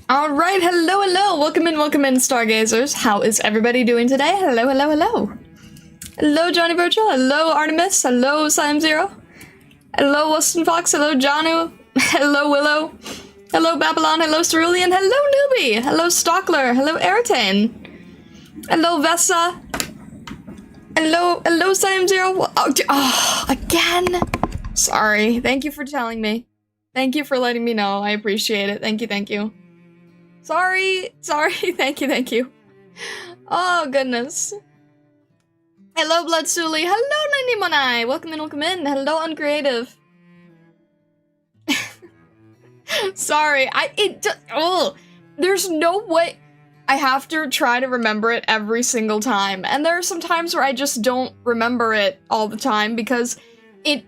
Alright, hello, welcome in, stargazers. How is everybody doing today? Hello. Hello, Johnny Virtual, hello, Artemis, hello, Slime Zero. Hello, Weston Fox, hello, Janu, hello, Willow. Hello, Babylon, hello, Cerulean, hello, Newbie, hello, Stockler, hello, Airtane. Hello, Vessa. Hello, Slime Zero. Oh, again? Sorry, thank you for telling me. Thank you for letting me know, I appreciate it, thank you. Sorry, thank you. Oh, goodness. Hello, Blood Suli. Hello, Nanimonai. Welcome in. Hello, Uncreative. Sorry, there's no way. I have to try to remember it every single time. And there are some times where I just don't remember it all the time because it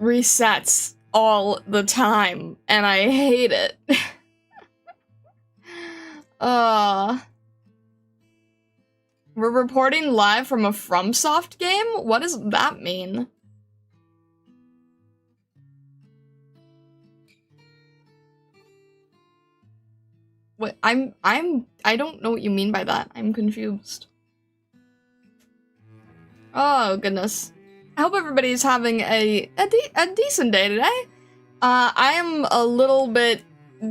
resets all the time, and I hate it. We're reporting live from a FromSoft game? What does that mean? Wait, I don't know what you mean by that. I'm confused. Oh, goodness. I hope everybody's having a decent day today. I am a little bit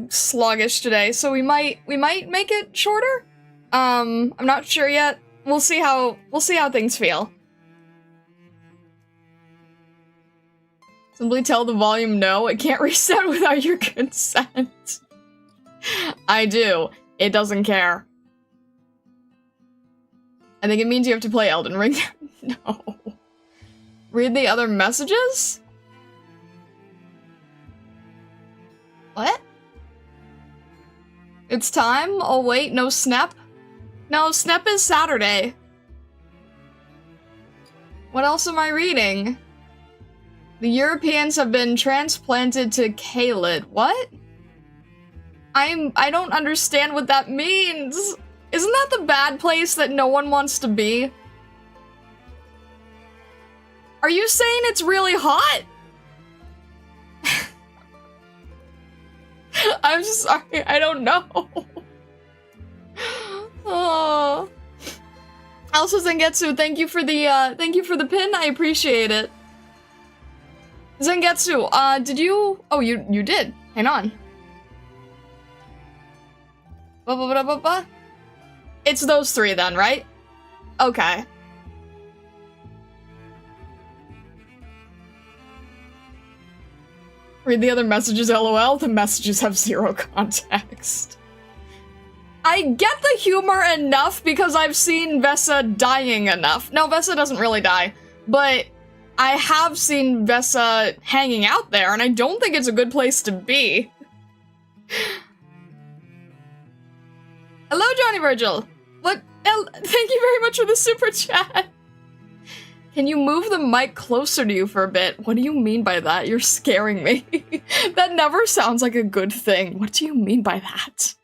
sluggish today, so we might make it shorter. I'm not sure yet. We'll see how things feel. Simply tell the volume no, it can't reset without your consent. I do. It doesn't care. I think it means you have to play Elden Ring. No. Read the other messages? What? It's time? Oh wait, no Snap? No, Snap is Saturday. What else am I reading? The Europeans have been transplanted to Caelid. What? I don't understand what that means. Isn't that the bad place that no one wants to be? Are you saying it's really hot? I'm sorry, I don't know. Oh. Also, Zengetsu, thank you for the pin. I appreciate it. Zengetsu, did you? Oh, you did. Hang on. It's those three then, right? Okay. Read the other messages, lol. The messages have zero context. I get the humor enough because I've seen Vessa dying enough. No, Vessa doesn't really die, but I have seen Vessa hanging out there, and I don't think it's a good place to be. Hello, Johnny Virgil. What? Thank you very much for the super chat. Can you move the mic closer to you for a bit? What do you mean by that? You're scaring me. That never sounds like a good thing. What do you mean by that?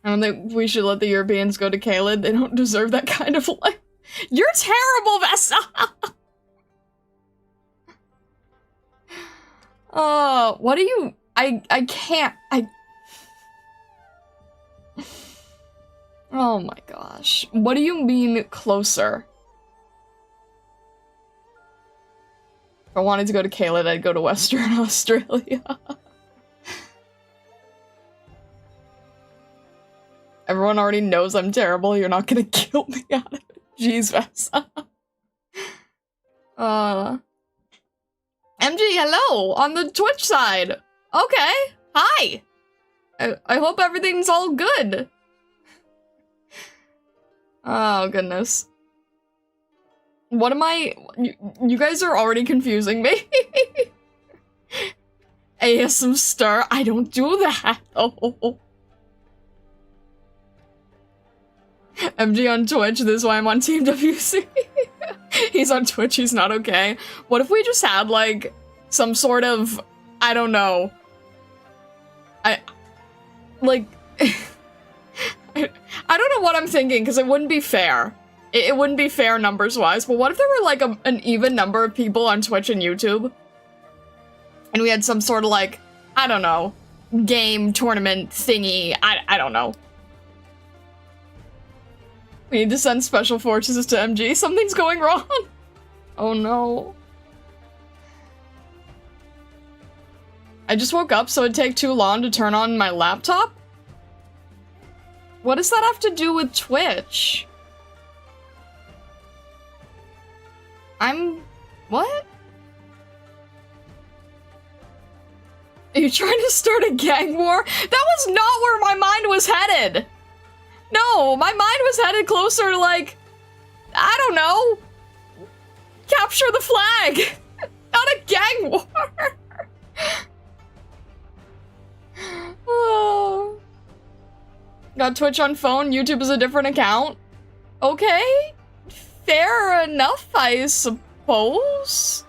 I don't think we should let the Europeans go to Caelid. They don't deserve that kind of life. You're terrible, Vessa! What do you... I can't... Oh my gosh. What do you mean, closer? If I wanted to go to Caelid, I'd go to Western Australia. Everyone already knows I'm terrible, you're not gonna kill me out of it. Jeez, Vessa. MG, hello! On the Twitch side! Okay, hi! I hope everything's all good. Oh, goodness. What am I... You guys are already confusing me. ASM stir? I don't do that. Oh. MG on Twitch, this is why I'm on Team WC. He's on Twitch, he's not okay. What if we just had, like, some sort of... I don't know. I don't know what I'm thinking, because it wouldn't be fair. It wouldn't be fair numbers-wise, but what if there were, like, an even number of people on Twitch and YouTube? And we had some sort of like, I don't know, game tournament thingy. I don't know. We need to send special forces to MG. Something's going wrong. Oh no. I just woke up, so it'd take too long to turn on my laptop? What does that have to do with Twitch? What? Are you trying to start a gang war? That was not where my mind was headed! No, my mind was headed closer to, like, I don't know, capture the flag! Not a gang war! Oh. Got Twitch on phone, YouTube is a different account? Okay, fair enough, I suppose.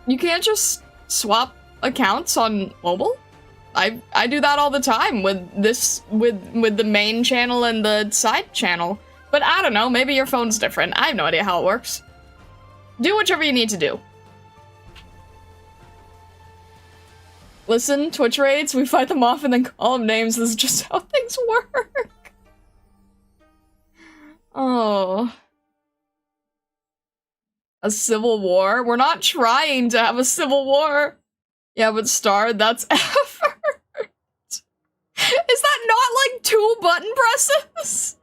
You can't just swap accounts on mobile? I do that all the time with the main channel and the side channel. But I don't know, maybe your phone's different. I have no idea how it works. Do whichever you need to do. Listen, Twitch raids, we fight them off and then call them names. This is just how things work. Oh. A civil war? We're not trying to have a civil war. Yeah, but Star, that's effort. Is that not like 2 button presses?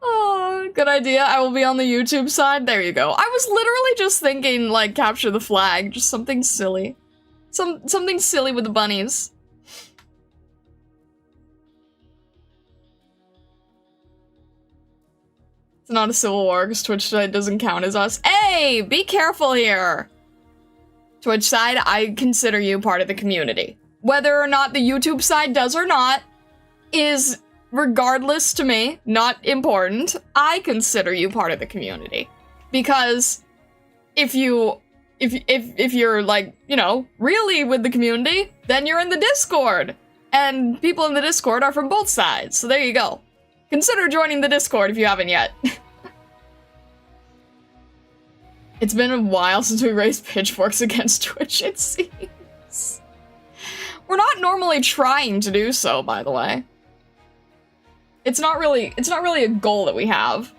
Oh, good idea. I will be on the YouTube side. There you go. I was literally just thinking, like, capture the flag. Just something silly. Something silly with the bunnies. It's not a civil war because Twitch side doesn't count as us. Hey, be careful here. Twitch side, I consider you part of the community. Whether or not the YouTube side does or not is regardless to me, not important. I consider you part of the community. Because if you're like, you know, really with the community, then you're in the Discord. And people in the Discord are from both sides. So there you go. Consider joining the Discord if you haven't yet. It's been a while since we raised pitchforks against Twitch, it seems. We're not normally trying to do so, by the way. It's not really a goal that we have.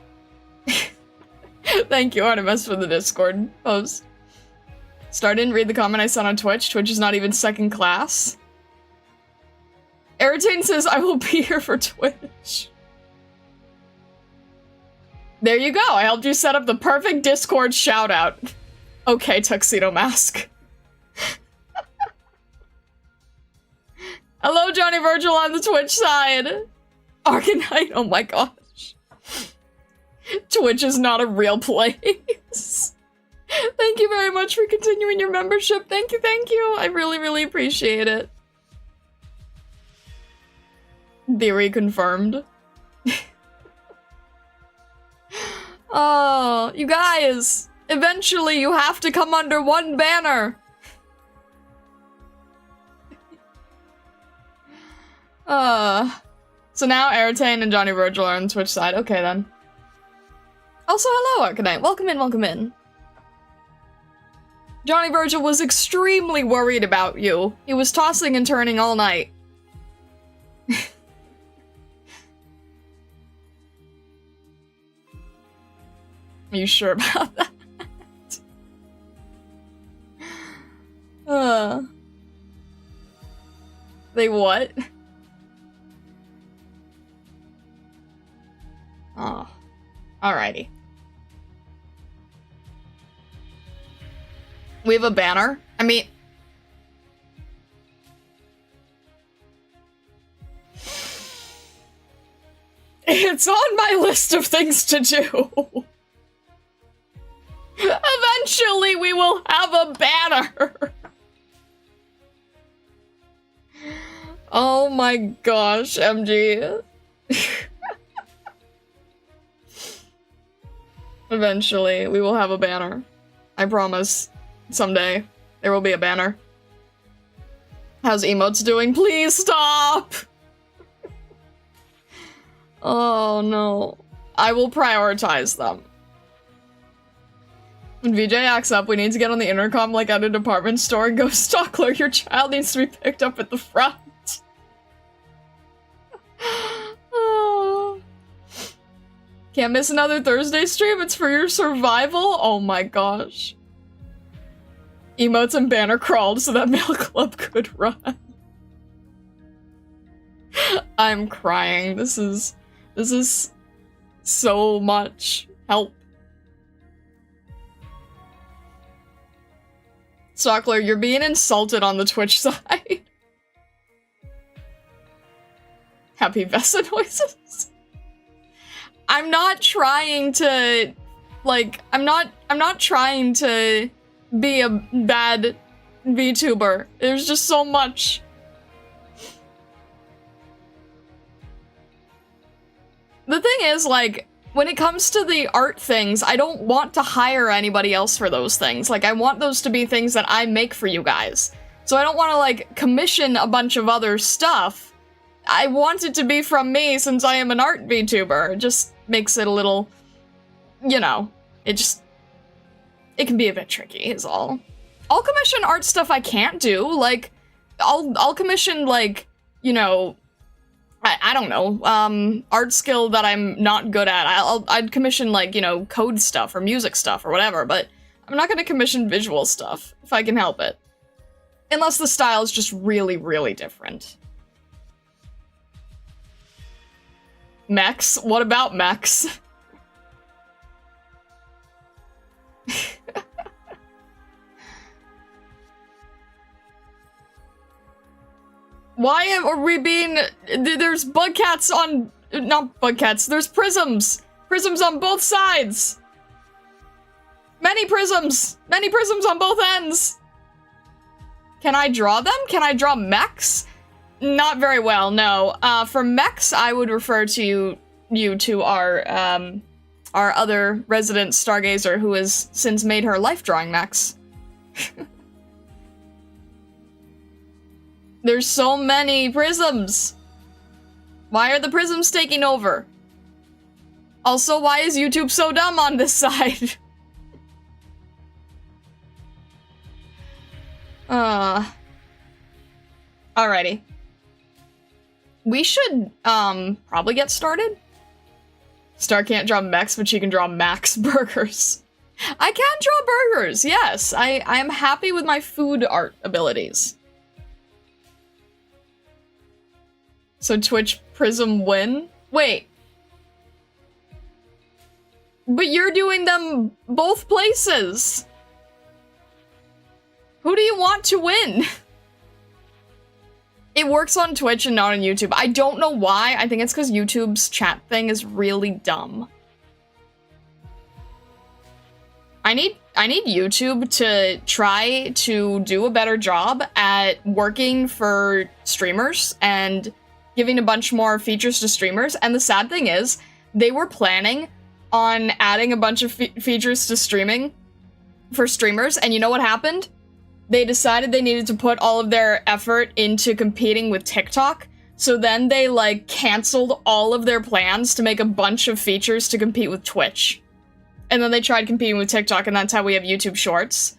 Thank you, Artemis, for the Discord post. Star didn't read the comment I sent on Twitch. Twitch is not even second class. Eritane says, I will be here for Twitch. There you go, I helped you set up the perfect Discord shoutout. Okay, Tuxedo Mask. Hello, Johnny Virgil on the Twitch side. Arknight, oh my gosh. Twitch is not a real place. Thank you very much for continuing your membership. Thank you, thank you. I really, really appreciate it. Theory confirmed. Oh, you guys, eventually you have to come under one banner. So now Eritane and Johnny Virgil are on the Twitch side. Okay, then. Also, hello, Arknight. Welcome in, welcome in. Johnny Virgil was extremely worried about you. He was tossing and turning all night. Are you sure about that? They what? Oh. Alrighty. We have a banner? I mean... It's on my list of things to do. Eventually we will have a banner. Oh my gosh, MG. Eventually we will have a banner. I promise. Someday there will be a banner. How's emotes doing? Please stop! Oh no. I will prioritize them. When VJ acts up, we need to get on the intercom like at a department store and go, Stockler, your child needs to be picked up at the front. Oh. Can't miss another Thursday stream, it's for your survival? Oh my gosh. Emotes and banner crawled so that mail club could run. I'm crying. This is so much help. Stockler, you're being insulted on the Twitch side. Happy Vesa noises. I'm not trying to, like, I'm not trying to be a bad VTuber. There's just so much. The thing is, like, when it comes to the art things, I don't want to hire anybody else for those things. Like, I want those to be things that I make for you guys. So I don't want to, like, commission a bunch of other stuff. I want it to be from me since I am an art VTuber. It just makes it a little, you know, it can be a bit tricky is all. I'll commission art stuff I can't do. Like, I'll commission, like, you know, I don't know, art skill that I'm not good at. I'd commission, like, you know, code stuff or music stuff or whatever, but I'm not gonna commission visual stuff if I can help it. Unless the style is just really, really different. Mechs? What about mechs? Why are we being... There's bug cats on... Not bug cats, there's prisms! Prisms on both sides! Many prisms! Many prisms on both ends! Can I draw them? Can I draw mechs? Not very well, no. For mechs, I would refer to you to our other resident stargazer who has since made her life drawing mechs. There's so many prisms! Why are the prisms taking over? Also, why is YouTube so dumb on this side? Alrighty. We should, probably get started. Star can't draw mechs, but she can draw Max burgers. I can draw burgers, yes. I am happy with my food art abilities. So Twitch Prism win? Wait. But you're doing them both places. Who do you want to win? It works on Twitch and not on YouTube. I don't know why. I think it's because YouTube's chat thing is really dumb. I need YouTube to try to do a better job at working for streamers and giving a bunch more features to streamers. And the sad thing is, they were planning on adding a bunch of features to streaming for streamers, and you know what happened? They decided they needed to put all of their effort into competing with TikTok, so then they, like, canceled all of their plans to make a bunch of features to compete with Twitch. And then they tried competing with TikTok, and that's how we have YouTube Shorts.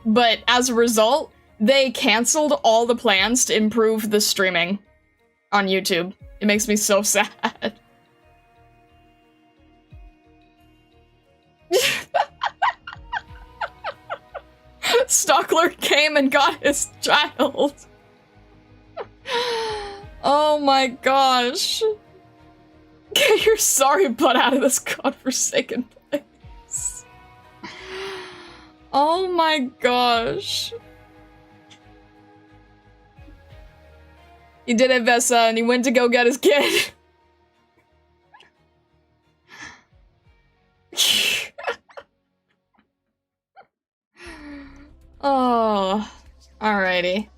But as a result, they canceled all the plans to improve the streaming on YouTube. It makes me so sad. Stockler came and got his child. Oh my gosh. Get your sorry butt out of this godforsaken place. Oh my gosh. He did it, Vesa, and he went to go get his kid. Oh, alrighty.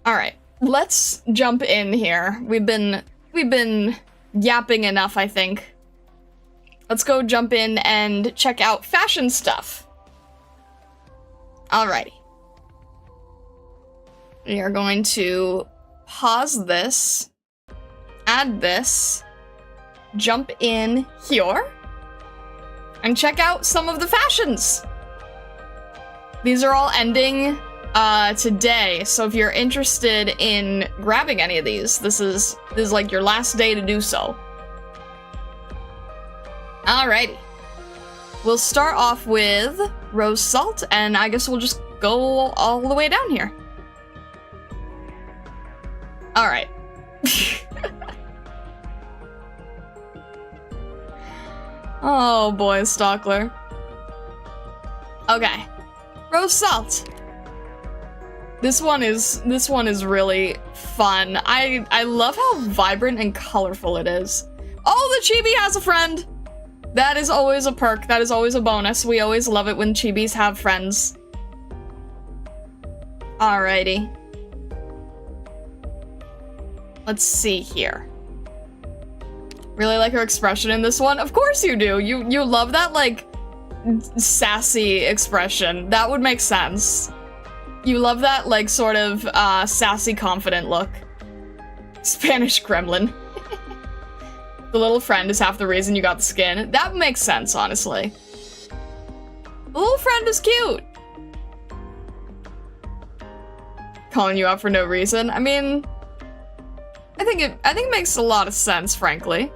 Alright, let's jump in here. We've been yapping enough, I think. Let's go jump in and check out fashion stuff. Alrighty. We are going to pause this, add this, jump in here and check out some of the fashions. These are all ending today, so if you're interested in grabbing any of these, this is like your last day to do so. Alrighty. We'll start off with Rose Salt, and I guess we'll just go all the way down here. Alright. Oh boy, Stockler. Okay. Rose Salt. This one is really fun. I love how vibrant and colorful it is. Oh, the chibi has a friend! That is always a perk. That is always a bonus. We always love it when chibis have friends. Alrighty. Let's see here. Really like her expression in this one? Of course you do! You love that, like, sassy expression. That would make sense. You love that, like, sort of, sassy, confident look. Spanish gremlin. The little friend is half the reason you got the skin. That makes sense, honestly. The little friend is cute. Calling you out for no reason. I mean, I think it makes a lot of sense, frankly.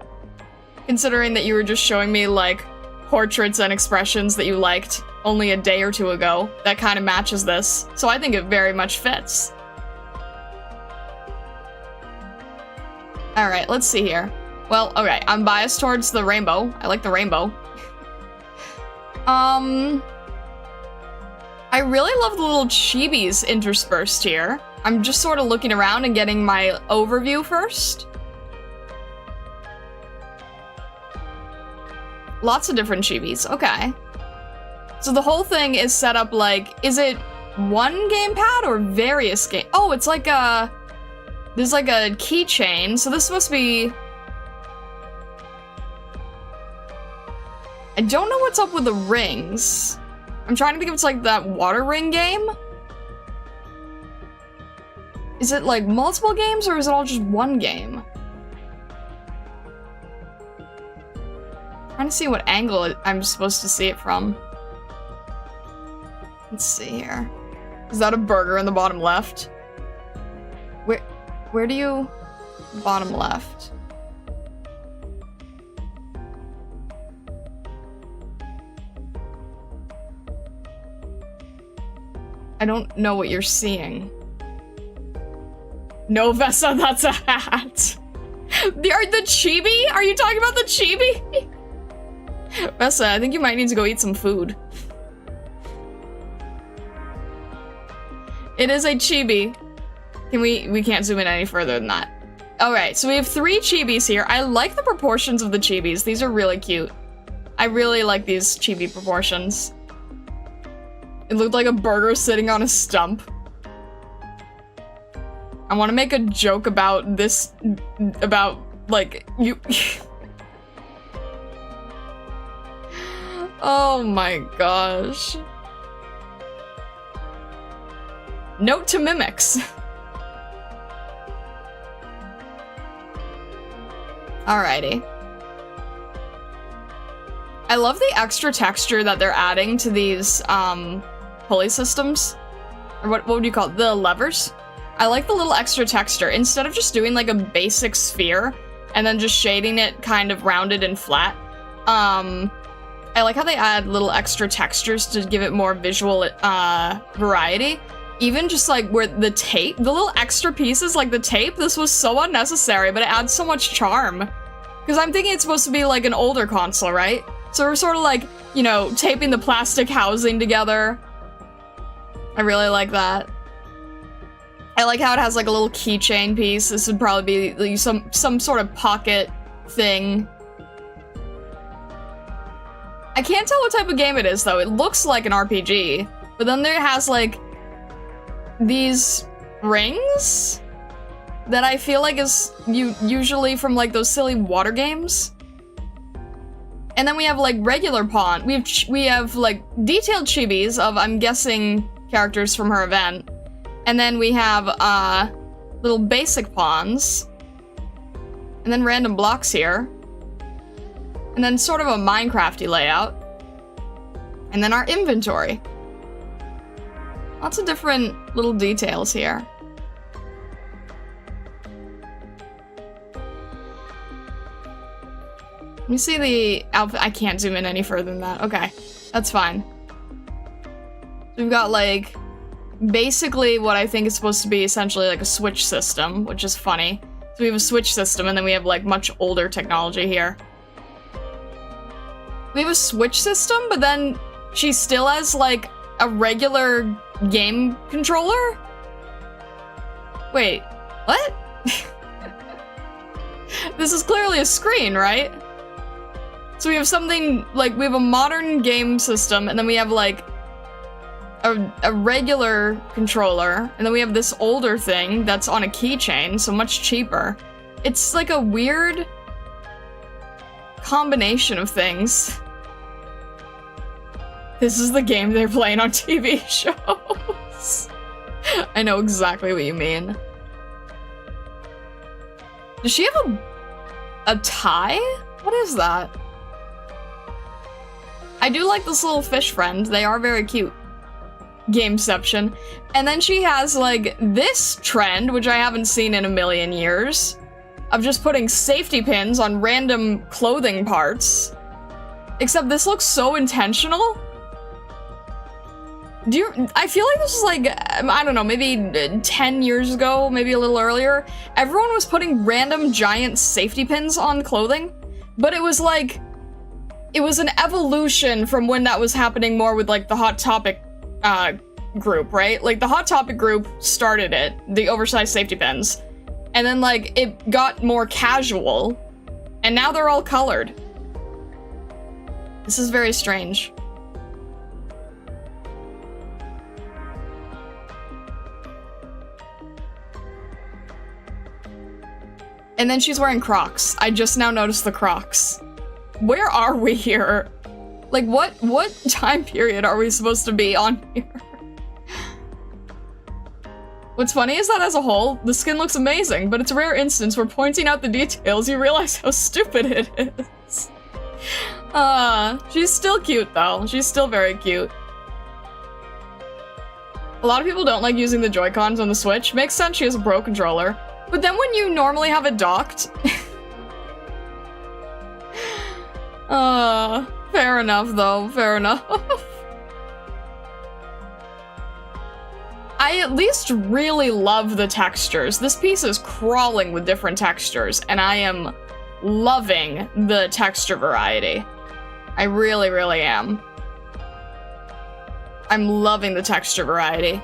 Considering that you were just showing me, like, portraits and expressions that you liked only a day or two ago. That kind of matches this. So I think it very much fits. Alright, let's see here. Well, okay, I'm biased towards the rainbow. I like the rainbow. I really love the little chibis interspersed here. I'm just sort of looking around and getting my overview first. Lots of different chibis, okay. So the whole thing is set up like, is it one gamepad or various game? Oh, it's like a, there's like a keychain, so this must be, I don't know what's up with the rings. I'm trying to think if it's like that water ring game. Is it like multiple games or is it all just one game? Trying to see what angle I'm supposed to see it from. Let's see here. Is that a burger in the bottom left? Where do you... Bottom left. I don't know what you're seeing. No, Vessa, that's a hat. The chibi? Are you talking about the chibi? Vessa, I think you might need to go eat some food. It is a chibi. We can't zoom in any further than that. Alright, so we have 3 chibis here. I like the proportions of the chibis. These are really cute. I really like these chibi proportions. It looked like a burger sitting on a stump. I want to make a joke about this, about, like, you... Oh my gosh. Note to mimics. Alrighty. I love the extra texture that they're adding to these, pulley systems. Or what would you call it? The levers? I like the little extra texture. Instead of just doing, like, a basic sphere, and then just shading it kind of rounded and flat, I like how they add little extra textures to give it more visual, variety. Even just, like, where the tape, the little extra pieces, like the tape, this was so unnecessary, but it adds so much charm. Because I'm thinking it's supposed to be, like, an older console, right? So we're sort of, like, you know, taping the plastic housing together. I really like that. I like how it has, like, a little keychain piece. This would probably be, like, some sort of pocket thing. I can't tell what type of game it is, though. It looks like an RPG. But then there has, like, these rings that I feel like is usually from, like, those silly water games. And then we have, like, regular pawn. We have like, detailed chibis of, I'm guessing, characters from her event. And then we have, little basic pawns. And then random blocks here. And then sort of a Minecrafty layout. And then our inventory. Lots of different little details here. Let me see the outfit. I can't zoom in any further than that. Okay, that's fine. So we've got like basically what I think is supposed to be essentially like a switch system, which is funny. So we have a switch system and then we have like much older technology here. We have a switch system, but then she still has like a regular game controller? Wait, what? This is clearly a screen, right? So we have something, like, we have a modern game system, and then we have, like, a regular controller, and then we have this older thing that's on a keychain, so much cheaper. It's, like, a weird combination of things. This is the game they're playing on TV shows. I know exactly what you mean. Does she have a tie? What is that? I do like this little fish friend. They are very cute. Gameception. And then she has, like, this trend, which I haven't seen in a million years, of just putting safety pins on random clothing parts. Except this looks so intentional. I feel like this was like, I don't know, maybe 10 years ago, maybe a little earlier. Everyone was putting random giant safety pins on clothing, but it was like, it was an evolution from when that was happening more with like the Hot Topic group, right? Like the Hot Topic group started it, the oversized safety pins, and then like it got more casual, and now they're all colored. This is very strange. And then she's wearing Crocs. I just now noticed the Crocs. Where are we here? Like, what time period are we supposed to be on here? What's funny is that as a whole, the skin looks amazing, but it's a rare instance where pointing out the details, you realize how stupid it is. She's still cute though. She's still very cute. A lot of people don't like using the Joy-Cons on the Switch. Makes sense, she has a Pro controller. But then when you normally have it docked... fair enough though, fair enough. I at least really love the textures. This piece is crawling with different textures, and I am loving the texture variety. I really, really am. I'm loving the texture variety.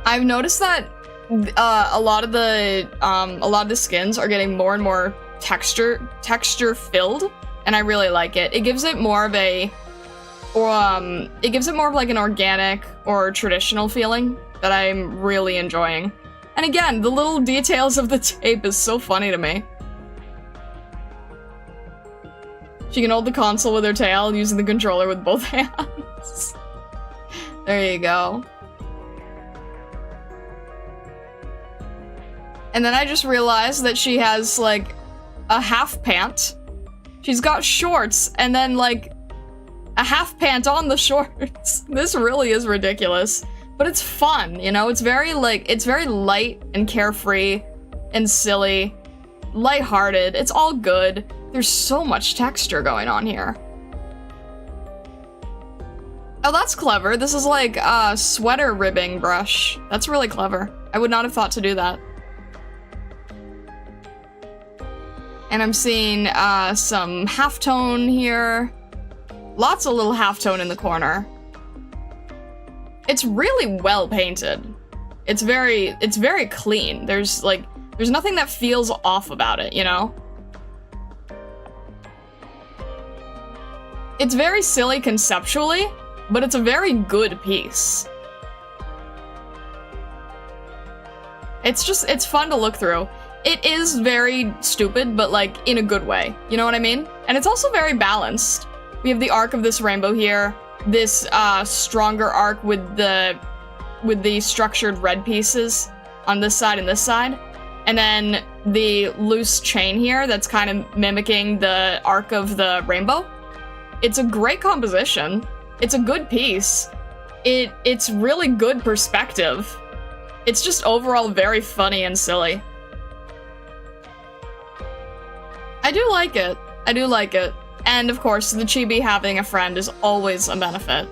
I've noticed that a lot of the skins are getting more and more texture filled, and I really like it. It gives it more of a, it gives it more of like an organic or traditional feeling that I'm really enjoying. And again, the little details of the tape is so funny to me. She can hold the console with her tail using the controller with both hands. There you go. And then I just realized that she has, like, a half pant. She's got shorts, and then, like, a half pant on the shorts. This really is ridiculous. But it's fun, you know? It's very, like, it's very light and carefree and silly. Lighthearted. It's all good. There's so much texture going on here. Oh, that's clever. This is like a sweater ribbing brush. That's really clever. I would not have thought to do that. And I'm seeing some halftone here. Lots of little halftone in the corner. It's really well painted. It's very clean. There's nothing that feels off about it, you know? It's very silly conceptually, but it's a very good piece. It's fun to look through. It is very stupid, but like in a good way. You know what I mean? And it's also very balanced. We have the arc of this rainbow here, this stronger arc with the structured red pieces on this side and this side. and then the loose chain here that's kind of mimicking the arc of the rainbow. It's a great composition. It's a good piece. It's really good perspective. It's just overall very funny and silly. I do like it. I do like it. And of course, the chibi having a friend is always a benefit.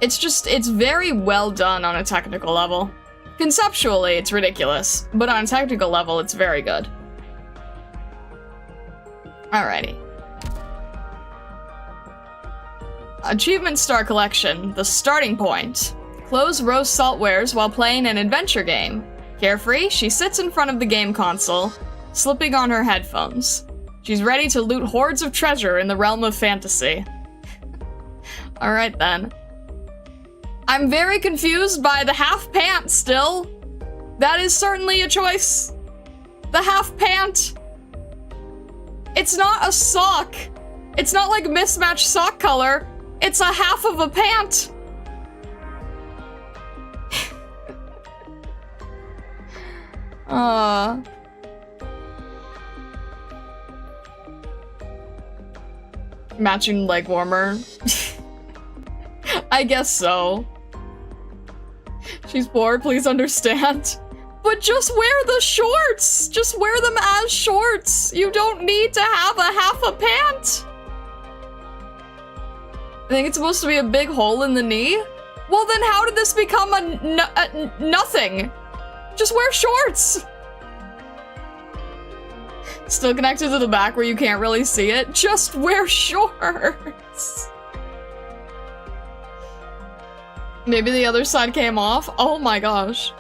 It's very well done on a technical level. Conceptually, it's ridiculous, but on a technical level, it's very good. Alrighty. Achievement Star Collection, the starting point. Close Rose Salt wears while playing an adventure game. Carefree, she sits in front of the game console, slipping on her headphones. She's ready to loot hordes of treasure in the realm of fantasy. Alright then. I'm very confused by the half pant still. That is certainly a choice. The half pant. It's not a sock. It's not like mismatched sock color. It's a half of a pant. Matching leg warmer. I guess so. She's bored, please understand. But just wear the shorts! Just wear them as shorts! You don't need to have a half a pant! I think it's supposed to be a big hole in the knee? Well then how did this become a nothing? Just wear shorts! Still connected to the back where you can't really see it? Just wear shorts! Maybe the other side came off? Oh my gosh.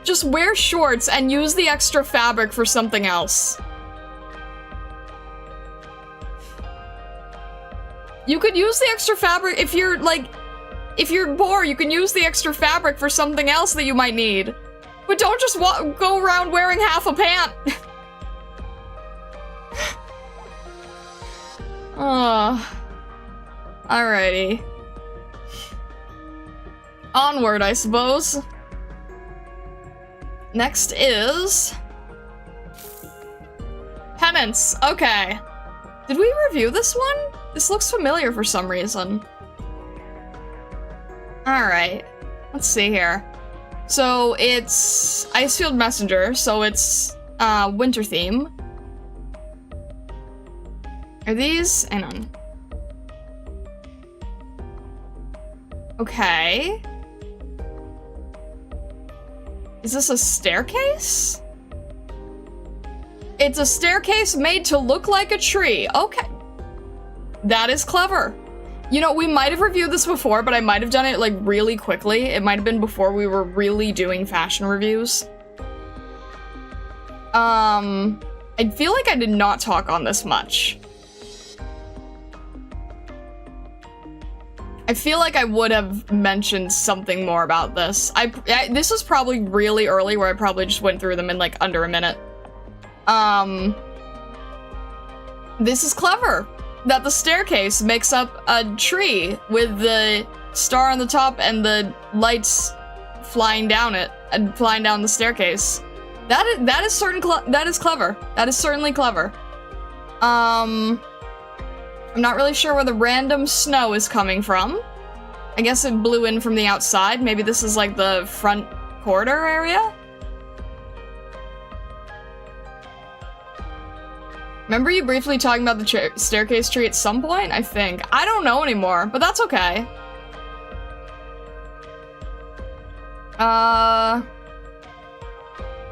Just wear shorts and use the extra fabric for something else. You could use the extra fabric if you're, like, if you're bored, you can use the extra fabric for something else that you might need. But don't just go around wearing half a pant. Alrighty. Onward, I suppose. Next is... Penance. Okay. Did we review this one? This looks familiar for some reason. Alright. Let's see here. So it's Icefield Messenger, so it's winter theme. Are these? Hang on. Okay. Is this a staircase? It's a staircase made to look like a tree. Okay. That is clever. You know, we might have reviewed this before, but I might have done it, like, really quickly. It might have been before we were really doing fashion reviews. I feel like I did not talk on this much. I feel like I would have mentioned something more about this. This was probably really early, where I probably just went through them in, like, under a minute. This is clever. That the staircase makes up a tree with the star on the top and the lights flying down it and flying down the staircase. That is clever. That is certainly clever. I'm not really sure where the random snow is coming from. I guess it blew in from the outside. Maybe this is like the front corridor area? Remember you briefly talking about the staircase tree at some point? I think. I don't know anymore, but that's okay.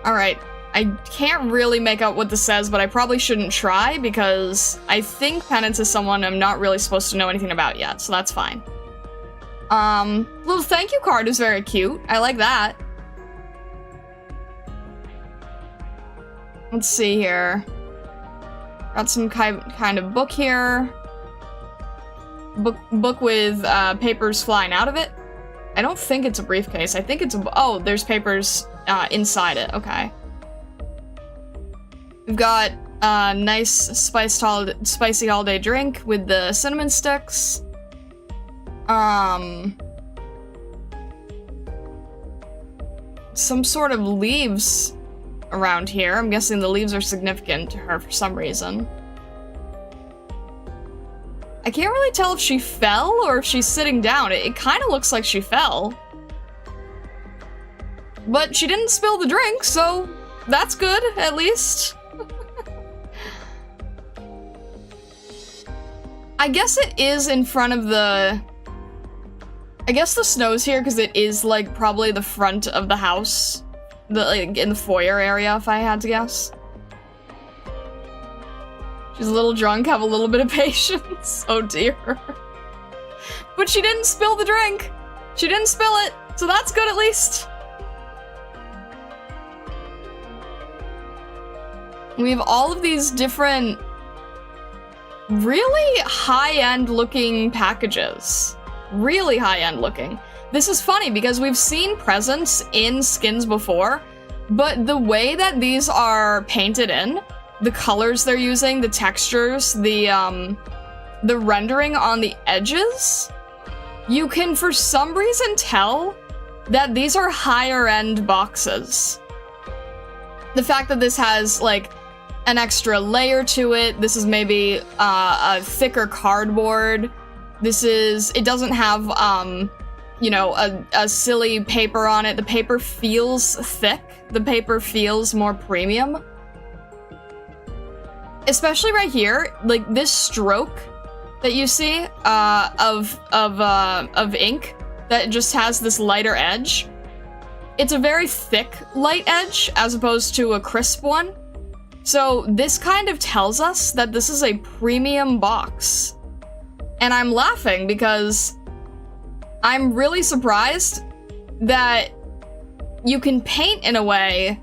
Alright. I can't really make out what this says, but I probably shouldn't try, because I think Penance is someone I'm not really supposed to know anything about yet, so that's fine. Little thank you card is very cute. I like that. Let's see here. Got some kind of book here. Book with papers flying out of it. I don't think it's a briefcase. I think it's a... Oh, there's papers inside it. Okay. We've got a nice spicy holiday drink with the cinnamon sticks. some sort of leaves around here. I'm guessing the leaves are significant to her for some reason. I can't really tell if she fell or if she's sitting down. It kind of looks like she fell. But she didn't spill the drink, so that's good, at least. I guess it is in front of the... I guess the snow's here because it is, like, probably the front of the house. Like, in the foyer area, if I had to guess. She's a little drunk, have a little bit of patience. Oh dear. But she didn't spill the drink. She didn't spill it, so that's good at least. We have all of these different, really high-end looking packages. Really high-end looking. This is funny because we've seen presents in skins before, but the way that these are painted in, the colors they're using, the textures, the rendering on the edges, you can for some reason tell that these are higher end boxes. The fact that this has like an extra layer to it, this is maybe a thicker cardboard, it doesn't have you know, a silly paper on it. The paper feels thick, the paper feels more premium. Especially right here, like this stroke that you see of ink that just has this lighter edge. It's a very thick light edge as opposed to a crisp one. So this kind of tells us that this is a premium box. And I'm laughing because I'm really surprised that you can paint in a way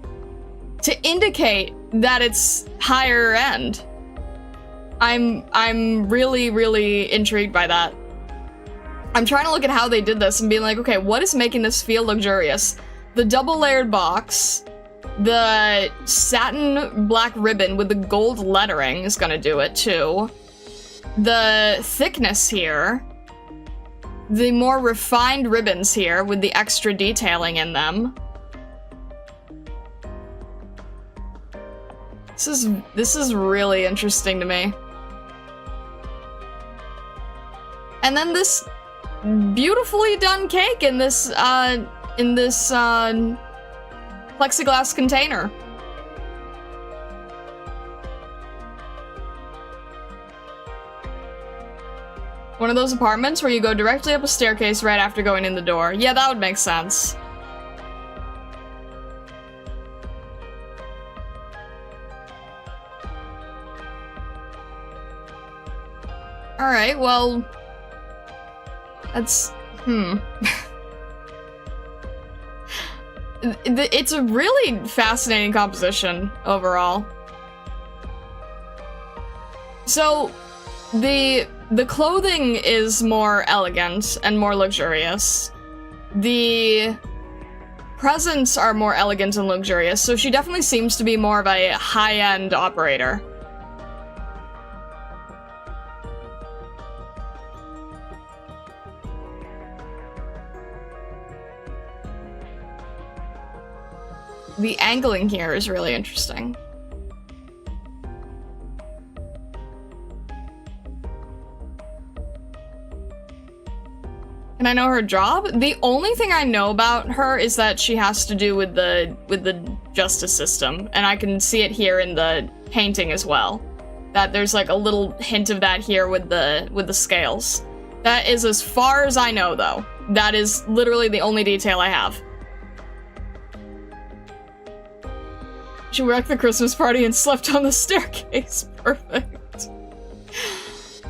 to indicate that it's higher end. I'm really, really intrigued by that. I'm trying to look at how they did this and being like, okay, what is making this feel luxurious? The double layered box, the satin black ribbon with the gold lettering is gonna do it too. The thickness here, the more refined ribbons here with the extra detailing in them. This is really interesting to me. And then this beautifully done cake in this plexiglass container. One of those apartments where you go directly up a staircase right after going in the door. Yeah, that would make sense. Alright, well... That's... It's a really fascinating composition, overall. So, the clothing is more elegant and more luxurious. The presents are more elegant and luxurious, so she definitely seems to be more of a high-end operator. The angling here is really interesting. Can I know her job? The only thing I know about her is that she has to do with the justice system, and I can see it here in the painting as well. That there's like a little hint of that here with the scales. That is as far as I know, though. That is literally the only detail I have. She wrecked the Christmas party and slept on the staircase. Perfect.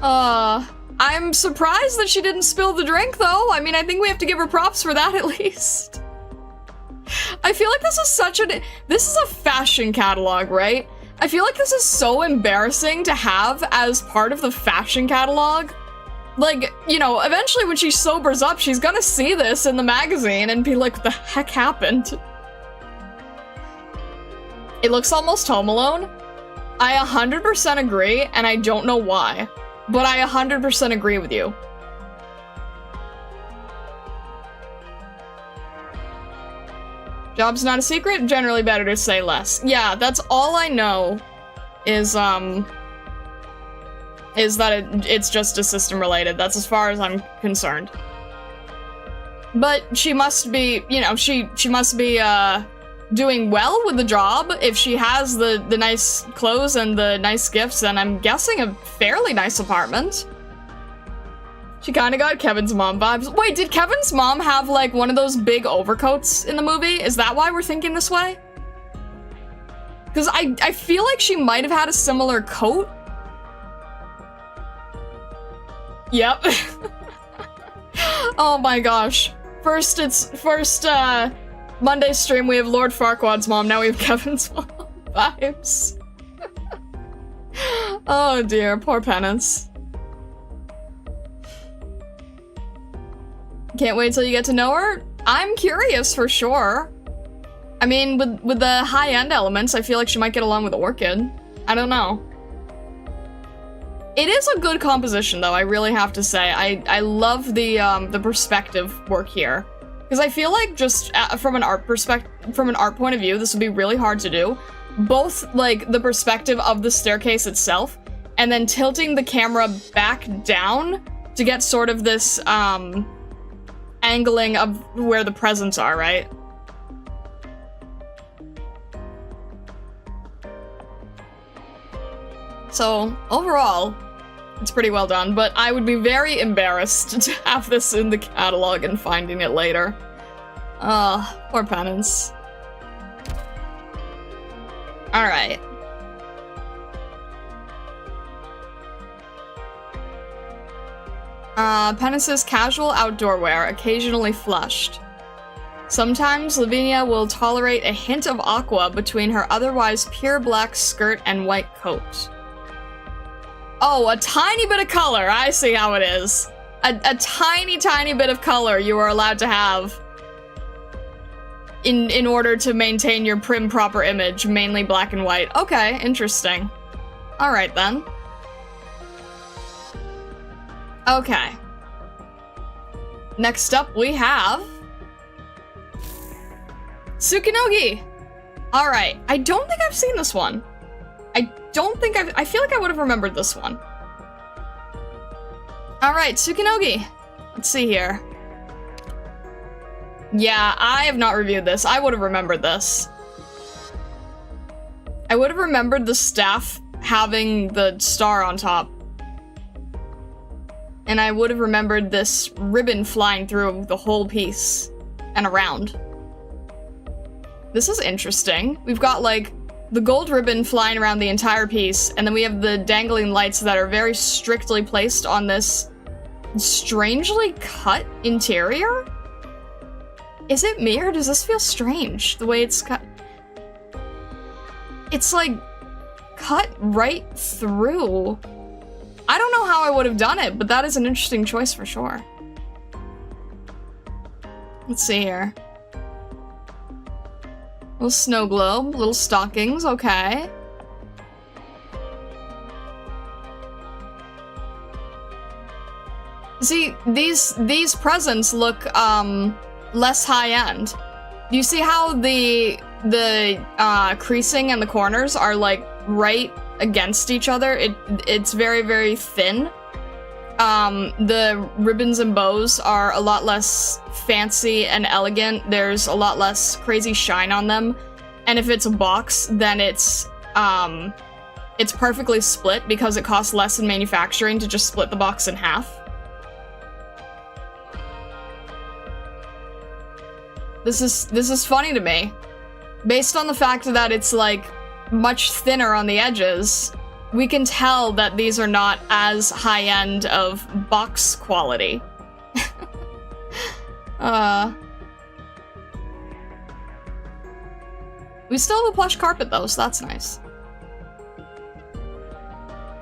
I'm surprised that she didn't spill the drink, though. I mean, I think we have to give her props for that, at least. I feel like this is this is a fashion catalog, right? I feel like this is so embarrassing to have as part of the fashion catalog. Like, you know, eventually when she sobers up, she's gonna see this in the magazine and be like, what the heck happened? It looks almost Home Alone. I 100% agree, and I don't know why, but I 100% agree with you. Job's not a secret, generally better to say less. Yeah, that's all I know is that it's just a system related. That's as far as I'm concerned. But she must be, you know, she must be, doing well with the job. If she has the nice clothes and the nice gifts, then I'm guessing a fairly nice apartment. She kinda got Kevin's mom vibes. Wait, did Kevin's mom have, like, one of those big overcoats in the movie? Is that why we're thinking this way? Because I feel like she might have had a similar coat. Yep. Oh my gosh. First, Monday stream, we have Lord Farquaad's mom, now we have Kevin's mom vibes. Oh dear, poor Penance. Can't wait till you get to know her? I'm curious for sure. I mean, with the high-end elements, I feel like she might get along with Orchid. I don't know. It is a good composition, though, I really have to say. I love the perspective work here. Because I feel like just from an art point of view, this would be really hard to do. Both, like, the perspective of the staircase itself, and then tilting the camera back down to get sort of this, angling of where the presents are, right? So, overall, it's pretty well done, but I would be very embarrassed to have this in the catalog and finding it later. Poor Penance. Alright. Penance's casual outdoor wear, occasionally flushed. Sometimes Lavinia will tolerate a hint of aqua between her otherwise pure black skirt and white coat. Oh, a tiny bit of color. I see how it is. A tiny, tiny bit of color you are allowed to have in order to maintain your prim, proper image, mainly black and white. Okay, interesting. All right, then. Okay. Next up, we have Tsukinogi. All right. I don't think I've seen this one. I feel like I would have remembered this one. All right, Tsukinogi. Let's see here. Yeah, I have not reviewed this. I would have remembered this. I would have remembered the staff having the star on top. And I would have remembered this ribbon flying through the whole piece and around. This is interesting. We've got, like, the gold ribbon flying around the entire piece, and then we have the dangling lights that are very strictly placed on this strangely cut interior? Is it me, or does this feel strange, the way it's cut? It's, like, cut right through. I don't know how I would have done it, but that is an interesting choice for sure. Let's see here. Little snow globe, little stockings, okay. See, these presents look, less high-end. You see how the creasing and the corners are, like, right against each other? It's very, very thin. The ribbons and bows are a lot less fancy and elegant. There's a lot less crazy shine on them. And if it's a box, then it's perfectly split because it costs less in manufacturing to just split the box in half. This is funny to me. Based on the fact that it's, like, much thinner on the edges, we can tell that these are not as high-end of box quality. We still have a plush carpet, though, so that's nice.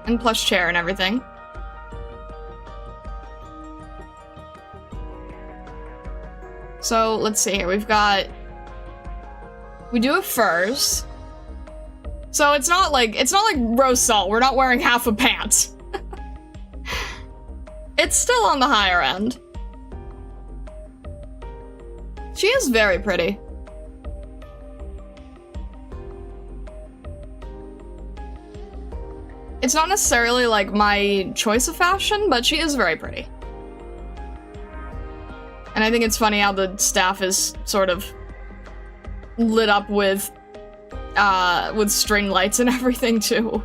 And plush chair and everything. So, let's see here. We do have furs. So it's not like rose salt. We're not wearing half a pant. It's still on the higher end. She is very pretty. It's not necessarily like my choice of fashion, but she is very pretty. And I think it's funny how the staff is sort of lit up with string lights and everything too.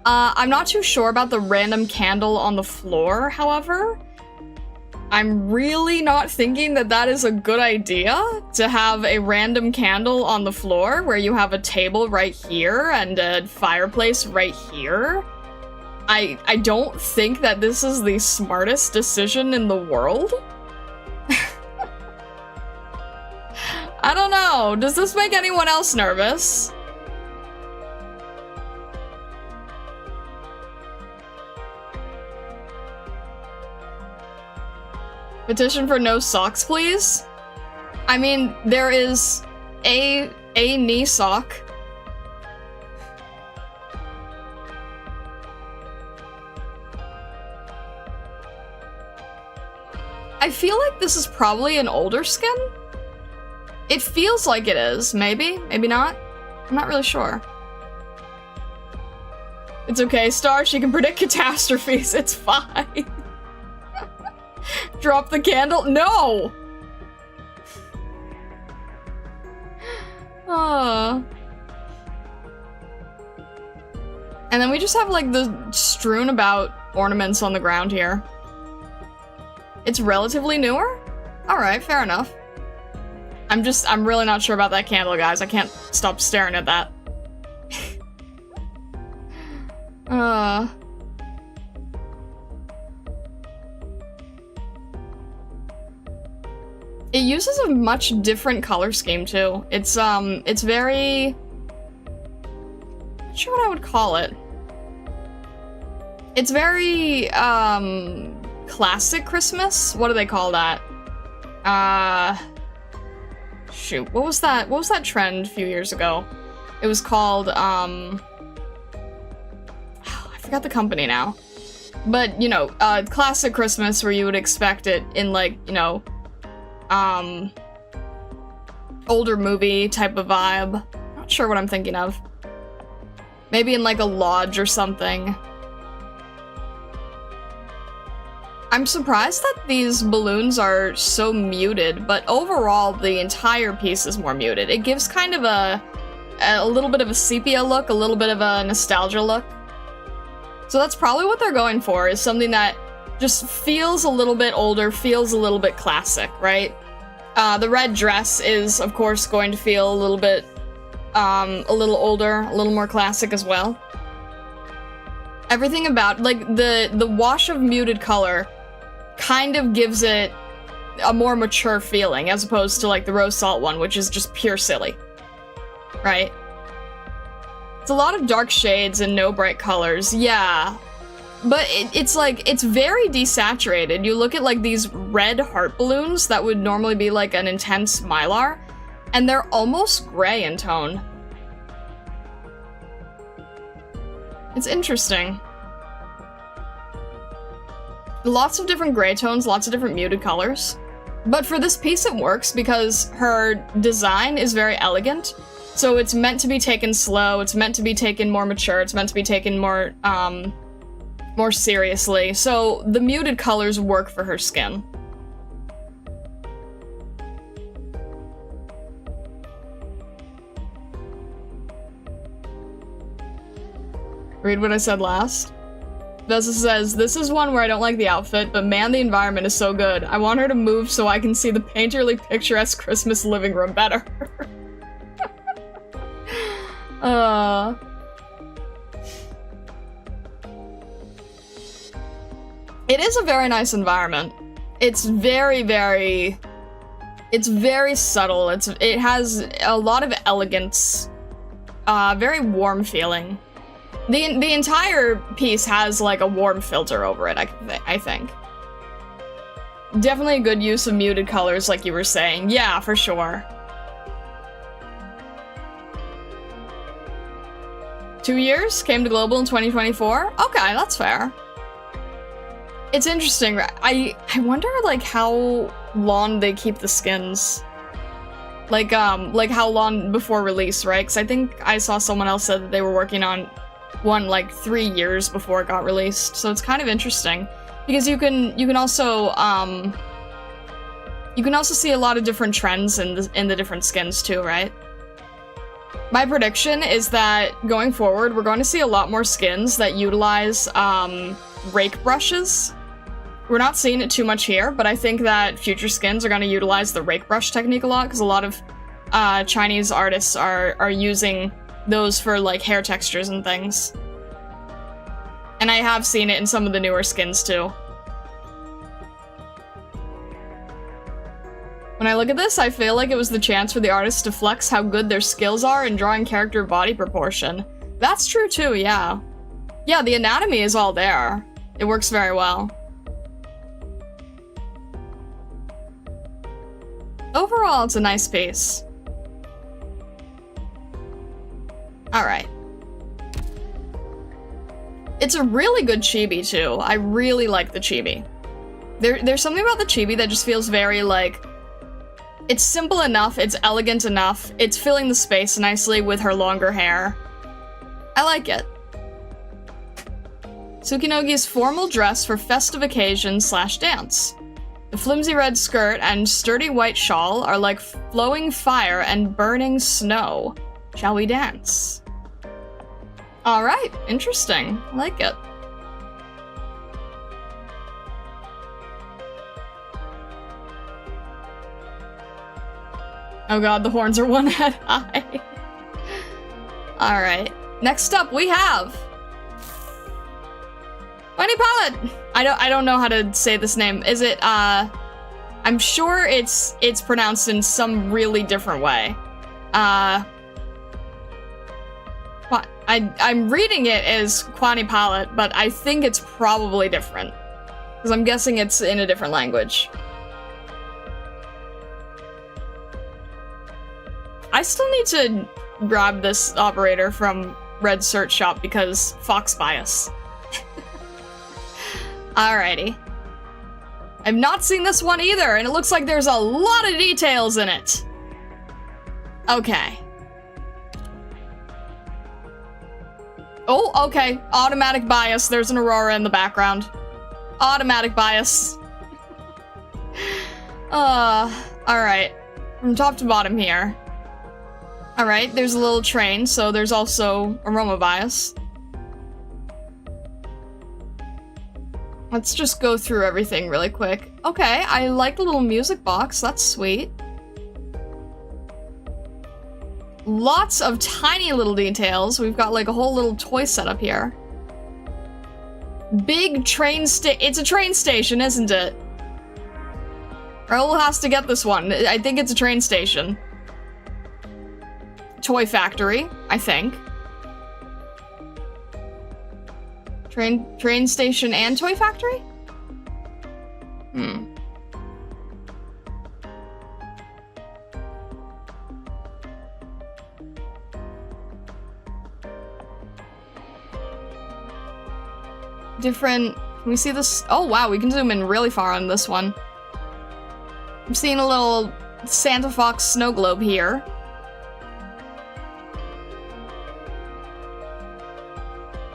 I'm not too sure about the random candle on the floor, however. I'm really not thinking that that is a good idea, to have a random candle on the floor where you have a table right here and a fireplace right here. I don't think that this is the smartest decision in the world. I don't know. Does this make anyone else nervous? Petition for no socks, please? I mean, there is a knee sock. I feel like this is probably an older skin. It feels like it is. Maybe, maybe not. I'm not really sure. It's okay, Star. She can predict catastrophes. It's fine. Drop the candle? No! And then we just have like the strewn about ornaments on the ground here. It's relatively newer? Alright, fair enough. I'm really not sure about that candle, guys. I can't stop staring at that. It uses a much different color scheme, too. It's very... I'm not sure what I would call it. It's very, classic Christmas? What do they call that? Shoot, what was that trend a few years ago? It was called, I forgot the company now. But, you know, classic Christmas where you would expect it in, like, you know, older movie type of vibe. Not sure what I'm thinking of. Maybe in, like, a lodge or something. I'm surprised that these balloons are so muted, but overall the entire piece is more muted. It gives kind of a little bit of a sepia look, a little bit of a nostalgia look. So that's probably what they're going for, is something that just feels a little bit older, feels a little bit classic, right? The red dress is, of course, going to feel a little bit, a little older, a little more classic as well. Everything about, like, the wash of muted color kind of gives it a more mature feeling, as opposed to, like, the rose salt one, which is just pure silly. Right? It's a lot of dark shades and no bright colors, yeah. But it's like, it's very desaturated. You look at, like, these red heart balloons that would normally be, like, an intense mylar, and they're almost gray in tone. It's interesting. Lots of different gray tones, lots of different muted colors. But for this piece it works because her design is very elegant. So it's meant to be taken slow, it's meant to be taken more mature, it's meant to be taken more, more seriously. So the muted colors work for her skin. Read what I said last. Vesa says, this is one where I don't like the outfit, but man, the environment is so good. I want her to move so I can see the painterly, picturesque Christmas living room better. It is a very nice environment. It's very, very... It's very subtle. It has a lot of elegance. Very warm feeling. The entire piece has, like, a warm filter over it, I think. Definitely a good use of muted colors, like you were saying. Yeah, for sure. 2 years? Came to global in 2024? Okay, that's fair. It's interesting. I wonder, like, how long they keep the skins. Like how long before release, right? Because I think I saw someone else said that they were working on one like 3 years before it got released, so it's kind of interesting because you can also see a lot of different trends in the different skins too, right? My prediction is that going forward, we're going to see a lot more skins that utilize rake brushes. We're not seeing it too much here, but I think that future skins are going to utilize the rake brush technique a lot because a lot of Chinese artists are using those for like hair textures and things. And I have seen it in some of the newer skins too. When I look at this, I feel like it was the chance for the artists to flex how good their skills are in drawing character body proportion. That's true too, yeah. Yeah, the anatomy is all there. It works very well. Overall, it's a nice piece. Alright. It's a really good chibi, too. I really like the chibi. There's something about the chibi that just feels very, like... It's simple enough, it's elegant enough, it's filling the space nicely with her longer hair. I like it. Tsukinogi's formal dress for festive occasions / dance. The flimsy red skirt and sturdy white shawl are like flowing fire and burning snow. Shall we dance? Alright, interesting. I like it. Oh god, the horns are one head high. Alright. Next up, we have... Bunny Palette! I don't know how to say this name. Is it, I'm sure it's pronounced in some really different way. I'm reading it as Kwani Palette, but I think it's probably different. Because I'm guessing it's in a different language. I still need to grab this operator from Red Search Shop because Fox bias. Alrighty. I've not seen this one either, and it looks like there's a lot of details in it. Okay. Oh, okay. Automatic bias. There's an Aurora in the background. Automatic bias. Alright. From top to bottom here. Alright, there's a little train, so there's also aroma bias. Let's just go through everything really quick. Okay, I like the little music box. That's sweet. Lots of tiny little details. We've got like a whole little toy setup here. Big train it's a train station, isn't it? Raoul has to get this one. I think it's a train station. Toy factory, I think. Train station and toy factory? Different... Can we see this? Oh wow, we can zoom in really far on this one. I'm seeing a little Santa Fox snow globe here.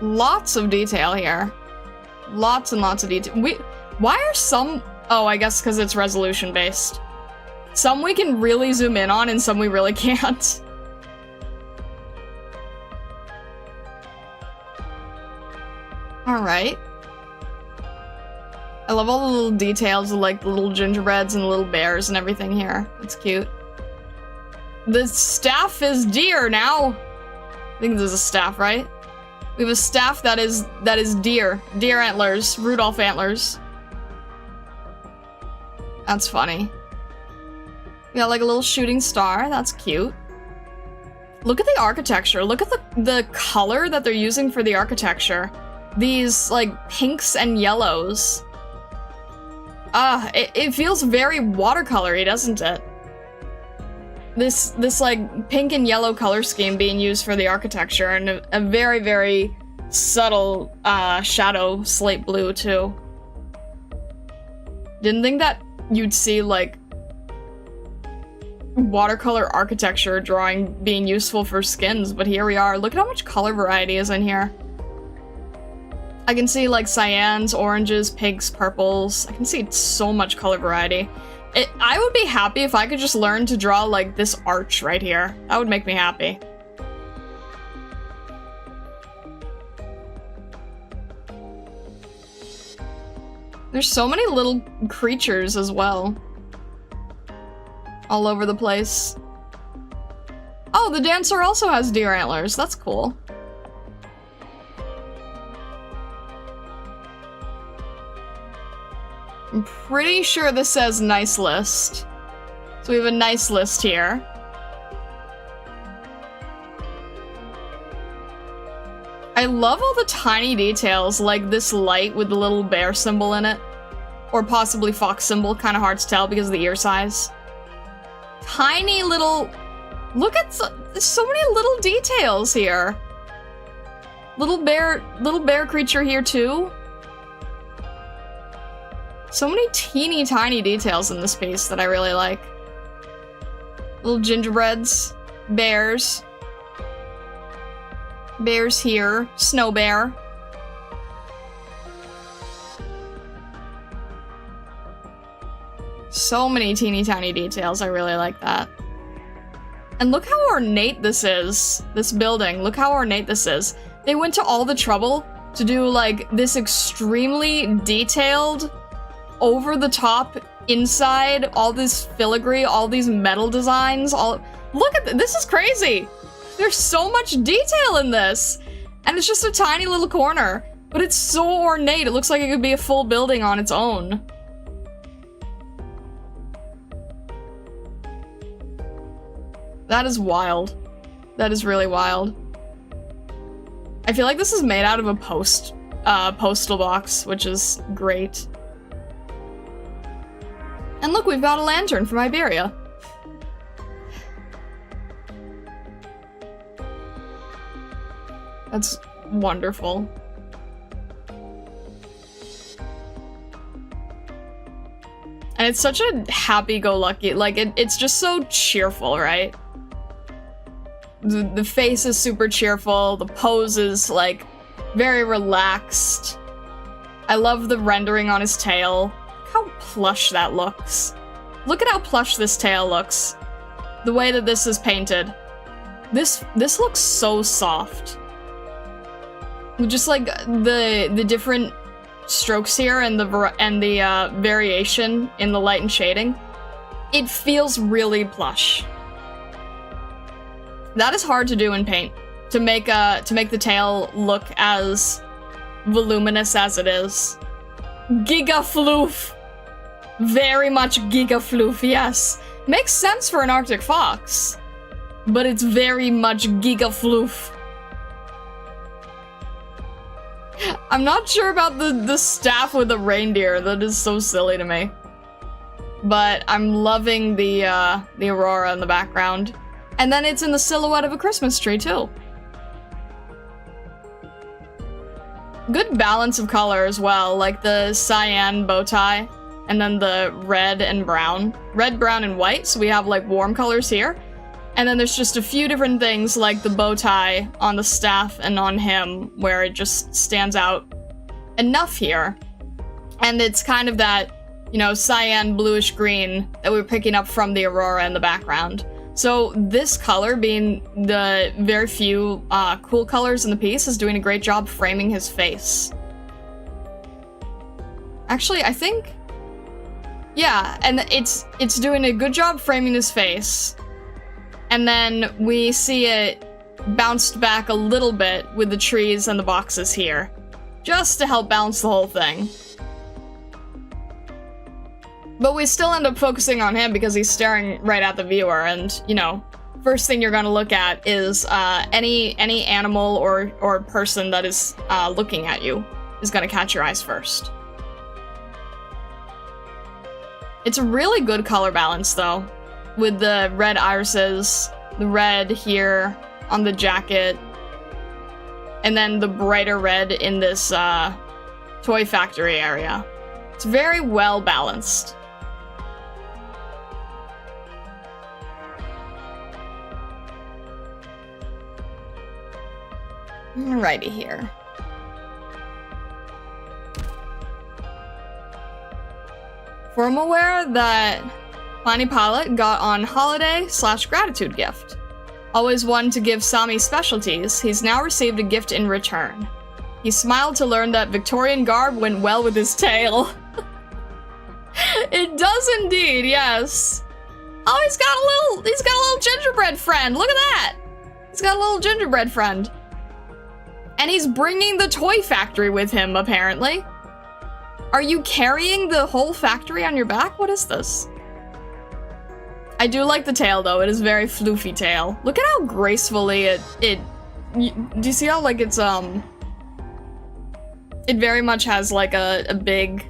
Lots of detail here. Lots and lots of detail. Why are some... Oh, I guess because it's resolution based. Some we can really zoom in on and some we really can't. Alright. I love all the little details of like the little gingerbreads and the little bears and everything here. It's cute. The staff is deer now. I think this is a staff, right? We have a staff that is deer. Deer antlers. Rudolph antlers. That's funny. We got like a little shooting star. That's cute. Look at the architecture. Look at the color that they're using for the architecture. These like pinks and yellows. It feels very watercolory, doesn't it? This like pink and yellow color scheme being used for the architecture, and a very, very subtle shadow slate blue too. Didn't think that you'd see like watercolor architecture drawing being useful for skins, but here we are. Look at how much color variety is in here. I can see like cyans, oranges, pinks, purples. I can see so much color variety. I would be happy if I could just learn to draw like this arch right here. That would make me happy. There's so many little creatures as well. All over the place. Oh, the dancer also has deer antlers. That's cool. I'm pretty sure this says nice list. So we have a nice list here. I love all the tiny details, like this light with the little bear symbol in it. Or possibly fox symbol, kind of hard to tell because of the ear size. Tiny little... Look at so many little details here. Little bear creature here too. So many teeny tiny details in this piece that I really like. Little gingerbreads, bears. Bears here, snow bear. So many teeny tiny details, I really like that. And look how ornate this is, this building. Look how ornate this is. They went to all the trouble to do like this extremely detailed, over the top, inside, all this filigree, all these metal designs, look at this is crazy! There's so much detail in this! And it's just a tiny little corner, but it's so ornate, it looks like it could be a full building on its own. That is wild. That is really wild. I feel like this is made out of a postal box, which is great. And look, we've got a lantern from Iberia. That's wonderful. And it's such a happy-go-lucky, like, it's just so cheerful, right? The face is super cheerful, the pose is, like, very relaxed. I love the rendering on his tail. Look how plush that looks. Look at how plush this tail looks. The way that this is painted. This looks so soft. Just like the different strokes here and the variation in the light and shading. It feels really plush. That is hard to do in paint. To make the tail look as voluminous as it is. Gigafloof. Very much gigafloof, yes. Makes sense for an Arctic fox. But it's very much gigafloof. I'm not sure about the staff with the reindeer. That is so silly to me. But I'm loving the aurora in the background. And then it's in the silhouette of a Christmas tree, too. Good balance of color as well, like the cyan bow tie, and then the red and brown. Red, brown, and white, so we have like warm colors here. And then there's just a few different things like the bow tie on the staff and on him where it just stands out enough here. And it's kind of that, you know, cyan bluish green that we're picking up from the aurora in the background. So this color, being the very few cool colors in the piece, is doing a great job framing his face. Actually, I think... yeah, and it's doing a good job framing his face. And then we see it bounced back a little bit with the trees and the boxes here. Just to help balance the whole thing. But we still end up focusing on him because he's staring right at the viewer, and, you know, first thing you're gonna look at is any animal or person that is looking at you is gonna catch your eyes first. It's a really good color balance, though, with the red irises, the red here on the jacket, and then the brighter red in this toy factory area. It's very well balanced. Alrighty here. From aware that Pliny Pilot got on holiday/gratitude gift. Always one to give Sami specialties, he's now received a gift in return. He smiled to learn that Victorian garb went well with his tail. It does indeed, yes. Oh, he's got a little gingerbread friend. Look at that. He's got a little gingerbread friend. And he's bringing the toy factory with him, apparently. Are you carrying the whole factory on your back? What is this? I do like the tail, though. It is very floofy tail. Look at how gracefully do you see how, like, it's, it very much has, like, a big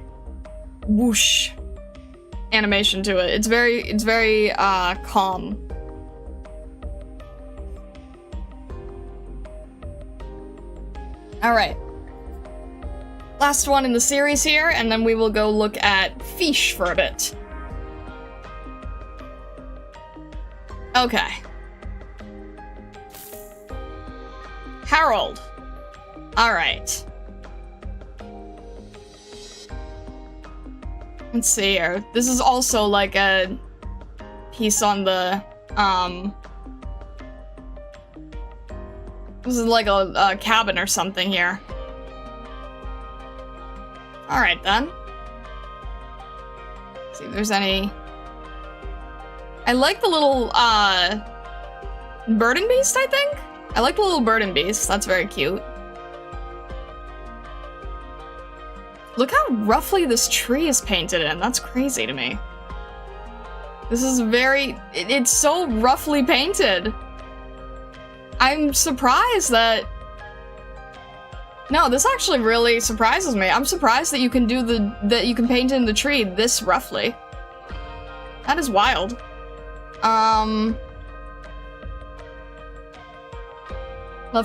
whoosh animation to it. It's very, calm. Alright. Last one in the series here, and then we will go look at fish for a bit. Okay. Harold. Alright. Let's see here. This is also like a piece on the, this is like a cabin or something here. Alright then. Let's see if there's any... I like the little, bird and beast, I think? I like the little bird and beast. That's very cute. Look how roughly this tree is painted in. That's crazy to me. This is very... It's so roughly painted. I'm surprised that... No, this actually really surprises me. I'm surprised that you can do that you can paint in the tree this roughly. That is wild. Love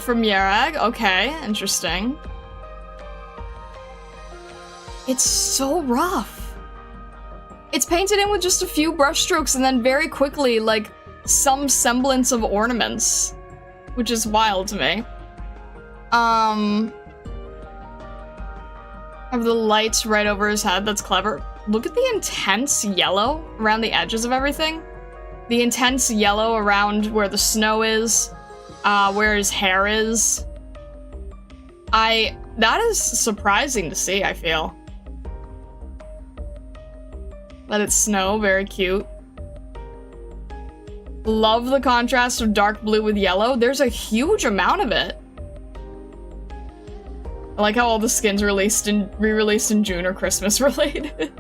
from Yarag. Okay, interesting. It's so rough. It's painted in with just a few brush strokes and then very quickly, like, some semblance of ornaments. Which is wild to me. Have the lights right over his head. That's clever. Look at the intense yellow around the edges of everything. The intense yellow around where the snow is, where his hair is. That is surprising to see, I feel. Let it snow, very cute. Love the contrast of dark blue with yellow. There's a huge amount of it. I like how all the skins re-released in June or Christmas related.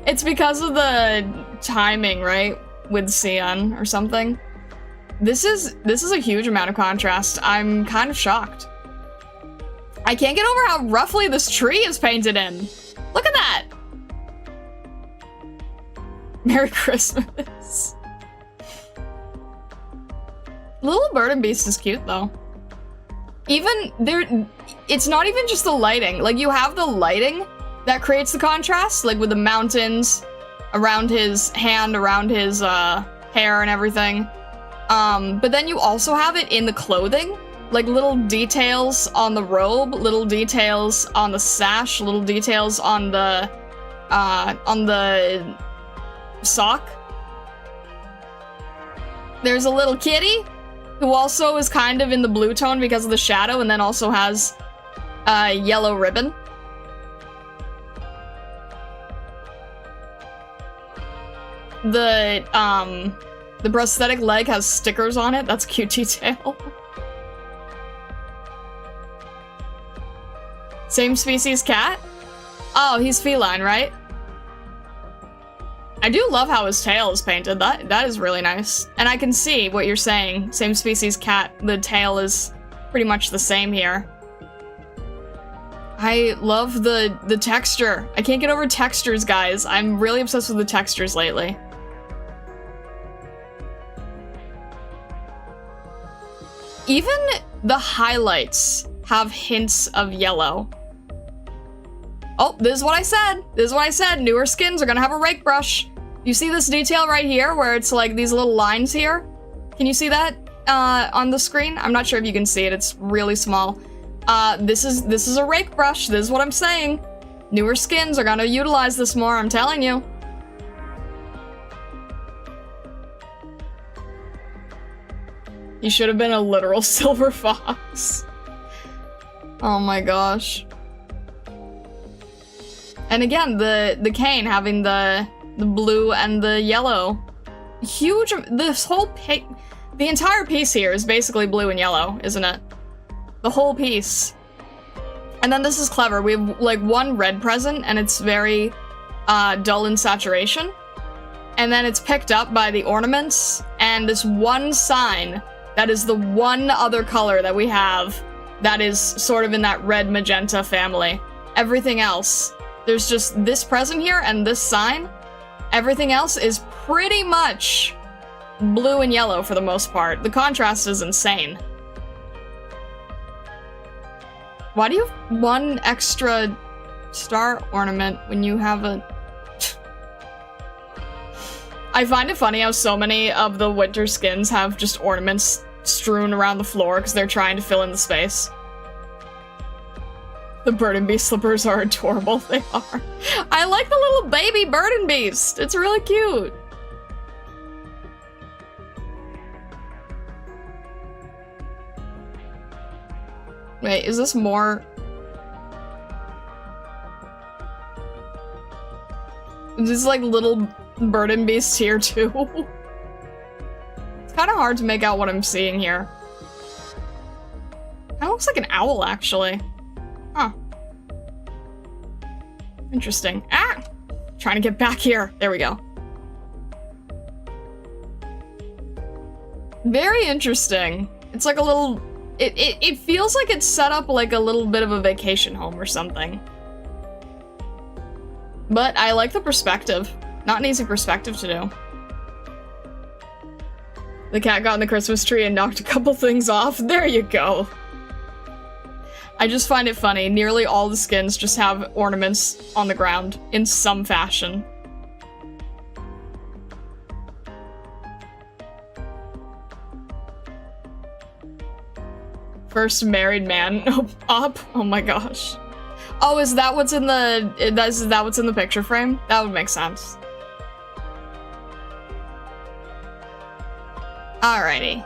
It's because of the timing, right? With Sion or something. This is a huge amount of contrast. I'm kind of shocked. I can't get over how roughly this tree is painted in. Look at that! Merry Christmas. Little bird and beast is cute though. Even there, it's not even just the lighting. Like, you have the lighting that creates the contrast, like with the mountains around his hand, around his hair and everything. But then you also have it in the clothing, like little details on the robe, little details on the sash, little details on the sock. There's a little kitty who also is kind of in the blue tone because of the shadow, and then also has a yellow ribbon. The prosthetic leg has stickers on it. That's a cute detail. Same species cat? Oh, he's feline, right? I do love how his tail is painted. That is really nice. And I can see what you're saying. Same species cat. The tail is pretty much the same here. I love the texture. I can't get over textures, guys. I'm really obsessed with the textures lately. Even the highlights have hints of yellow. Oh, this is what I said. This is what I said. Newer skins are gonna have a rake brush. You see this detail right here where it's like these little lines here? Can you see that on the screen? I'm not sure if you can see it. It's really small. This is a rake brush. This is what I'm saying. Newer skins are gonna utilize this more, I'm telling you. He should have been a literal silver fox. Oh my gosh. And again, the cane having the blue and the yellow. Huge, this whole the entire piece here is basically blue and yellow, isn't it? The whole piece. And then this is clever. We have like one red present and it's very dull in saturation. And then it's picked up by the ornaments and this one sign that is the one other color that we have that is sort of in that red magenta family. Everything else, there's just this present here and this sign. Everything else is pretty much blue and yellow for the most part. The contrast is insane. Why do you have one extra star ornament when you have a... I find it funny how so many of the winter skins have just ornaments strewn around the floor because they're trying to fill in the space. The bird and beast slippers are adorable. They are. I like the little baby bird and beast. It's really cute. Wait, is this more? Is this like little bird and beast here too? It's kind of hard to make out what I'm seeing here. That looks like an owl, actually. Huh. Interesting. Ah! Trying to get back here. There we go. Very interesting. It's like a little... It feels like it's set up like a little bit of a vacation home or something. But I like the perspective. Not an easy perspective to do. The cat got in the Christmas tree and knocked a couple things off. There you go. I just find it funny. Nearly all the skins just have ornaments on the ground in some fashion. First married man up. Oh my gosh. Oh, is that what's in the... Is that what's in the picture frame? That would make sense. Alrighty.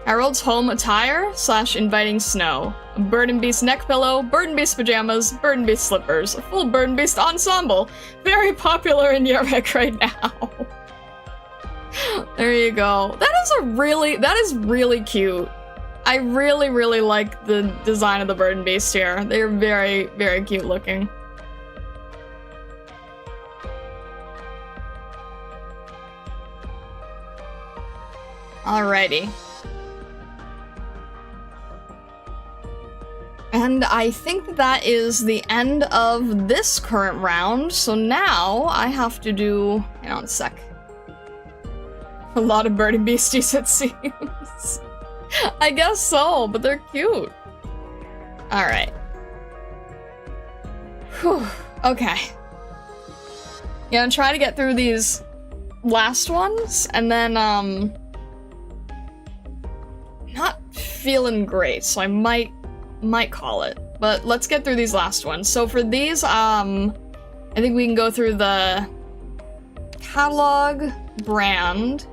Harold's home attire / inviting snow. A bird and beast neck pillow, bird and beast pajamas, bird and beast slippers. A full bird and beast ensemble. Very popular in Europe right now. There you go. That is really cute. I really, really like the design of the bird and beast here. They're very, very cute looking. Alrighty. And I think that is the end of this current round, so now I have to do... Hang on a sec. A lot of bird and beasties, it seems. I guess so, but they're cute. Alright. Whew. Okay. Yeah, I'm trying to get through these last ones, and then, not feeling great, so I might call it. But let's get through these last ones. So for these, I think we can go through the catalog, brand.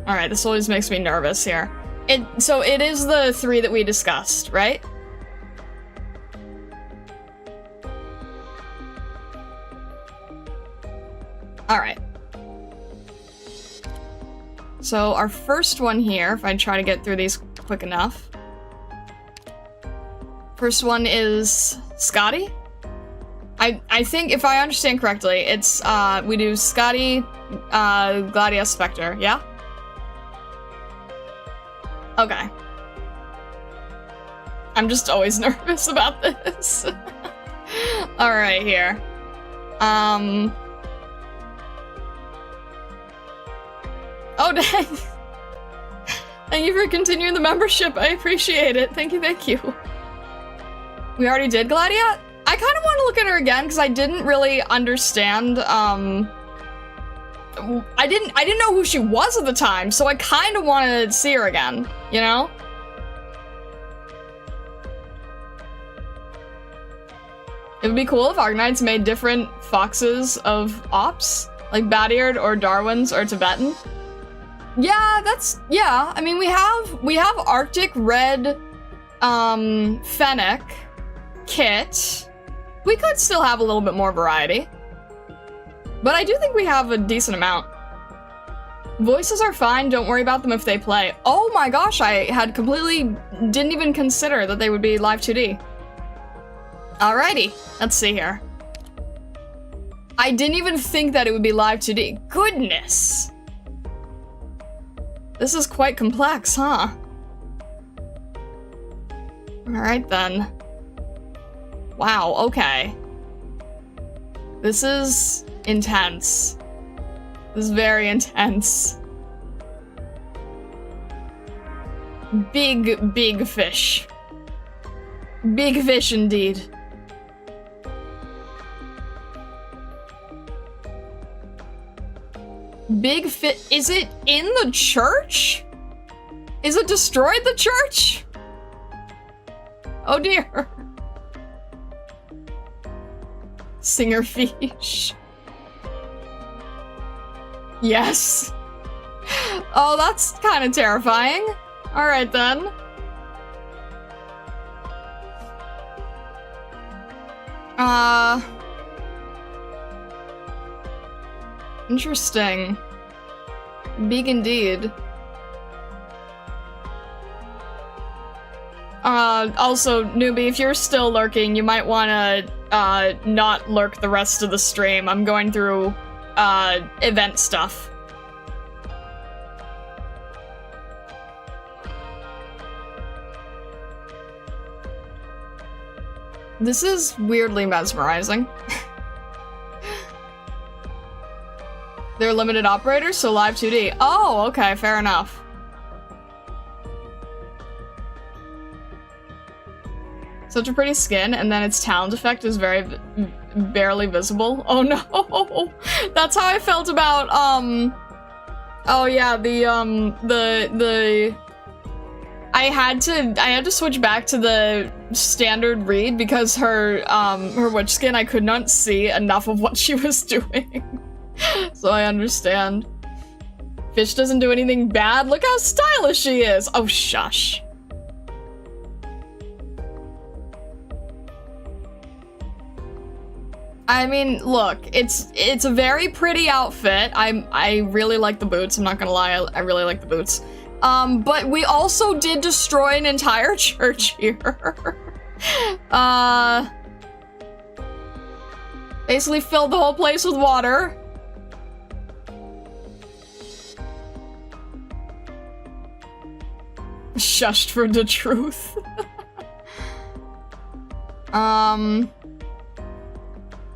Alright, this always makes me nervous here. So it is the 3 that we discussed, right? Alright. So our first one here, if I try to get through these quick enough. First one is Scotty. I think, if I understand correctly, it's, we do Scotty, Gladius, Spectre, yeah? Okay. I'm just always nervous about this. Alright, here. Oh, dang. Thank you for continuing the membership. I appreciate it. Thank you, thank you. We already did Gladiat? I kind of want to look at her again, because I didn't really understand, I didn't know who she was at the time, so I kind of wanted to see her again, you know? It would be cool if Arknights made different foxes of ops, like bat-eared or Darwin's or Tibetan. Yeah, yeah, I mean, we have Arctic Red, Fennec, Kit. We could still have a little bit more variety. But I do think we have a decent amount. Voices are fine, don't worry about them if they play. Oh my gosh, I had completely didn't even consider that they would be live 2D. Alrighty, let's see here. I didn't even think that it would be live 2D. Goodness! This is quite complex, huh? Alright then. Wow, okay. This is intense. This is very intense. Big, big fish. Big fish indeed. Big fit. Is it in the church? Is it destroyed the church? Oh dear. Singer fish. Yes. Oh, that's kind of terrifying. All right then. Interesting. Big indeed. Also, newbie, if you're still lurking, you might wanna, not lurk the rest of the stream. I'm going through, event stuff. This is weirdly mesmerizing. They're limited operators, so live 2D. Oh, okay, fair enough. Such a pretty skin, and then its talent effect is very barely visible. Oh no! That's how I felt about, oh yeah, I had to switch back to the standard read because her witch skin, I could not see enough of what she was doing. So I understand. Fish doesn't do anything bad. Look how stylish she is. Oh, shush. I mean, look, it's a very pretty outfit. I really like the boots. I'm not gonna lie, I really like the boots. But we also did destroy an entire church here. Basically filled the whole place with water. Shushed for the truth.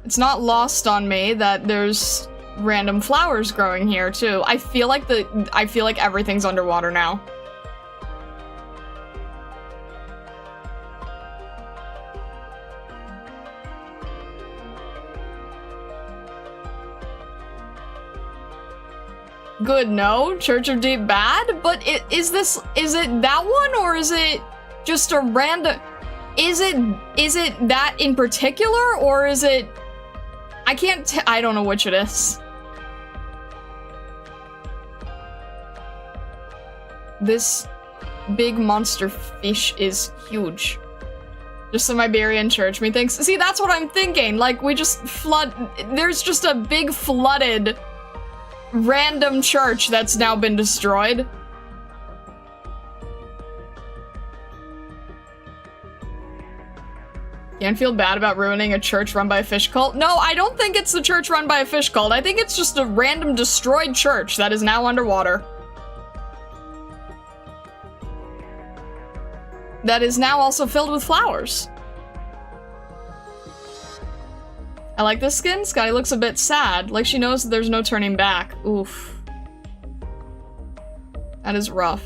It's not lost on me that there's random flowers growing here too. I feel like everything's underwater now. Good, no? Church of Deep bad? But is it that one, or is it just a random... Is it that in particular, or is it... I don't know which it is. This big monster fish is huge. Just some Iberian church, methinks. See, that's what I'm thinking. Like, we just there's just a big flooded random church that's now been destroyed. Can't feel bad about ruining a church run by a fish cult. No, I don't think it's the church run by a fish cult. I think it's just a random destroyed church that is now underwater. That is now also filled with flowers. I like this skin. Scotty looks a bit sad, like she knows that there's no turning back. Oof. That is rough.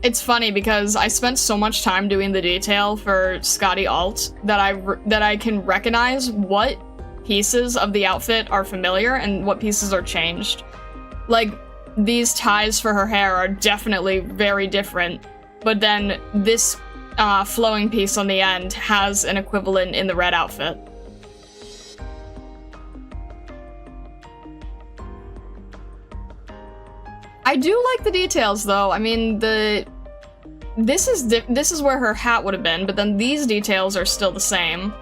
It's funny because I spent so much time doing the detail for Scotty Alt that I can recognize what pieces of the outfit are familiar and what pieces are changed. Like, these ties for her hair are definitely very different, but then this flowing piece on the end has an equivalent in the red outfit. I do like the details, though. I mean, this is where her hat would have been, but then these details are still the same.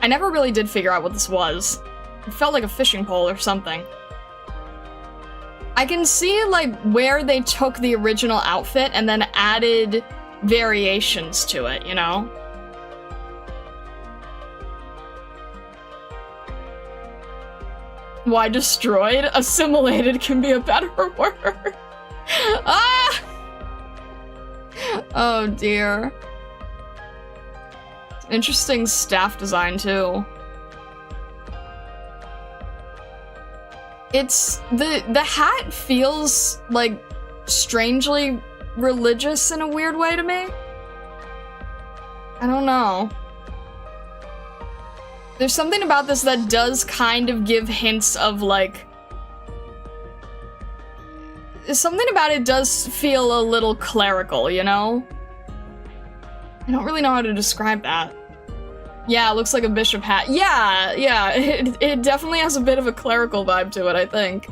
I never really did figure out what this was. It felt like a fishing pole or something. I can see, like, where they took the original outfit and then added variations to it, you know? Why destroyed? Assimilated can be a better word. Ah! Oh dear. Interesting staff design too. It's the hat feels like strangely religious in a weird way to me. I don't know. There's something about this that does kind of give hints of like something about it does feel a little clerical, you know? I don't really know how to describe that. Yeah, it looks like a bishop hat. Yeah, it definitely has a bit of a clerical vibe to it, I think.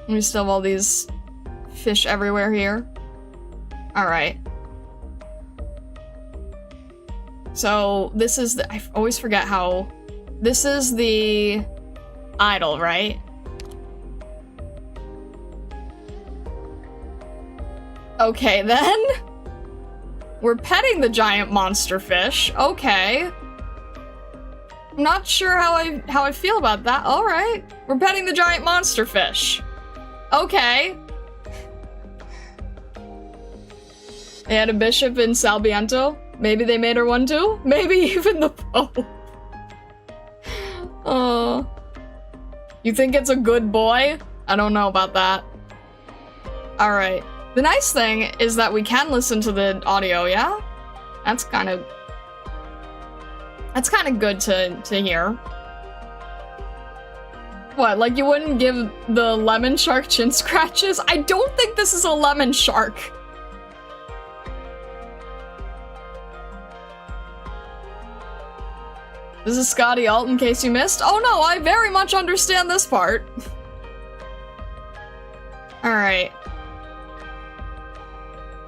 We still have all these fish everywhere here. Alright. So, this is the- I always forget how- this is the idol, right? Okay, then. We're petting the giant monster fish. Okay. I'm not sure how I feel about that. Alright. We're petting the giant monster fish. Okay. They had a bishop in Salviento. Maybe they made her one too? Maybe even the Pope. Oh. You think it's a good boy? I don't know about that. Alright. The nice thing is that we can listen to the audio, yeah? That's kind of good to hear. What, like you wouldn't give the lemon shark chin scratches? I don't think this is a lemon shark. This is Scotty Alt, in case you missed. Oh no, I very much understand this part. Alright.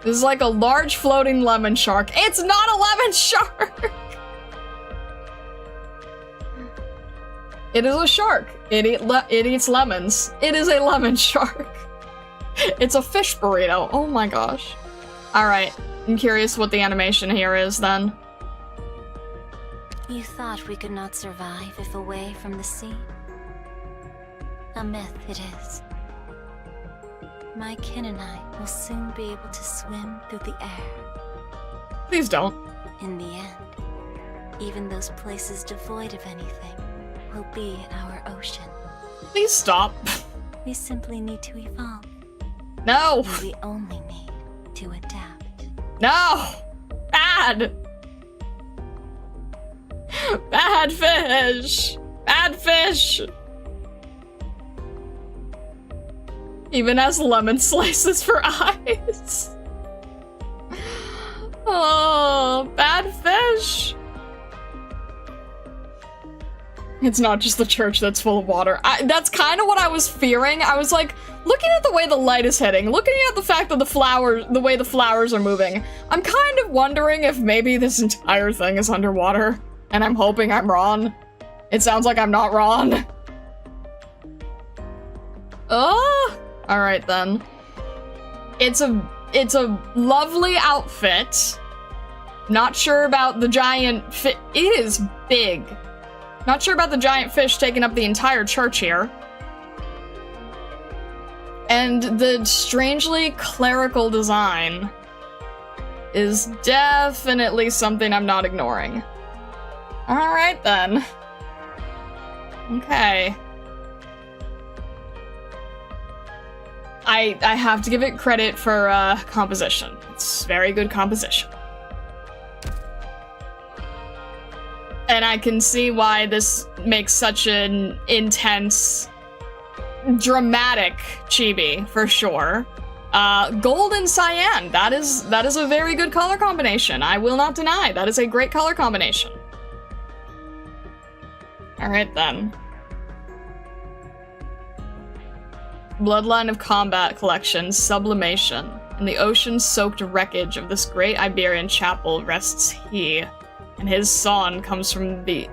This is like a large floating lemon shark. It's not a lemon shark! It is a shark. It eats lemons. It is a lemon shark. It's a fish burrito. Oh my gosh. Alright, I'm curious what the animation here is then. You thought we could not survive if away from the sea? A myth it is. My kin and I will soon be able to swim through the air. Please don't. In the end, even those places devoid of anything will be our ocean. Please stop. We simply need to evolve. No! And we only need to adapt. No! Bad! Bad fish! Bad fish! Even has lemon slices for eyes. Oh, bad fish. It's not just the church that's full of water. That's kind of what I was fearing. I was like, looking at the way the light is hitting, looking at the fact that the way the flowers are moving, I'm kind of wondering if maybe this entire thing is underwater. And I'm hoping I'm wrong. It sounds like I'm not wrong. Oh! Alright then. It's a lovely outfit. Not sure about the giant fish. It is big. Not sure about the giant fish taking up the entire church here. And the strangely clerical design is definitely something I'm not ignoring. Alright then. Okay. I have to give it credit for composition. It's very good composition. And I can see why this makes such an intense, dramatic chibi, for sure. Gold and cyan, that is a very good color combination. I will not deny, that is a great color combination. Alright then. Bloodline of Combat Collection, Sublimation. In the ocean-soaked wreckage of this great Iberian chapel rests he, and his song comes from the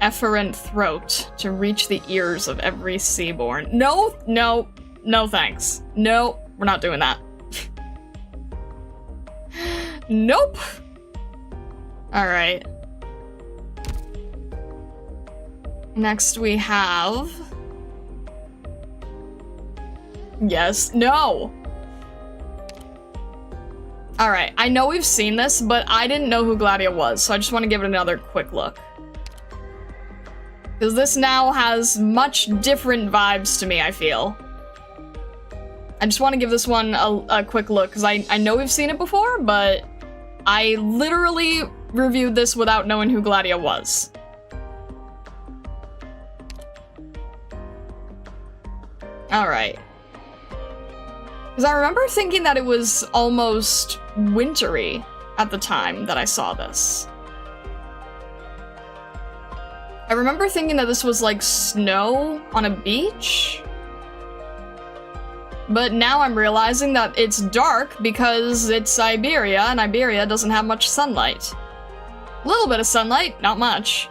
efferent throat to reach the ears of every seaborn. No, thanks. No, we're not doing that. Nope. Alright. Next we have... Yes, no! Alright, I know we've seen this, but I didn't know who Gladia was, so I just want to give it another quick look. Because this now has much different vibes to me, I feel. I just want to give this one a quick look, because I know we've seen it before, but I literally reviewed this without knowing who Gladia was. Alright. Because I remember thinking that it was almost wintry at the time that I saw this. I remember thinking that this was like snow on a beach. But now I'm realizing that it's dark because it's Iberia, and Iberia doesn't have much sunlight. A little bit of sunlight, not much.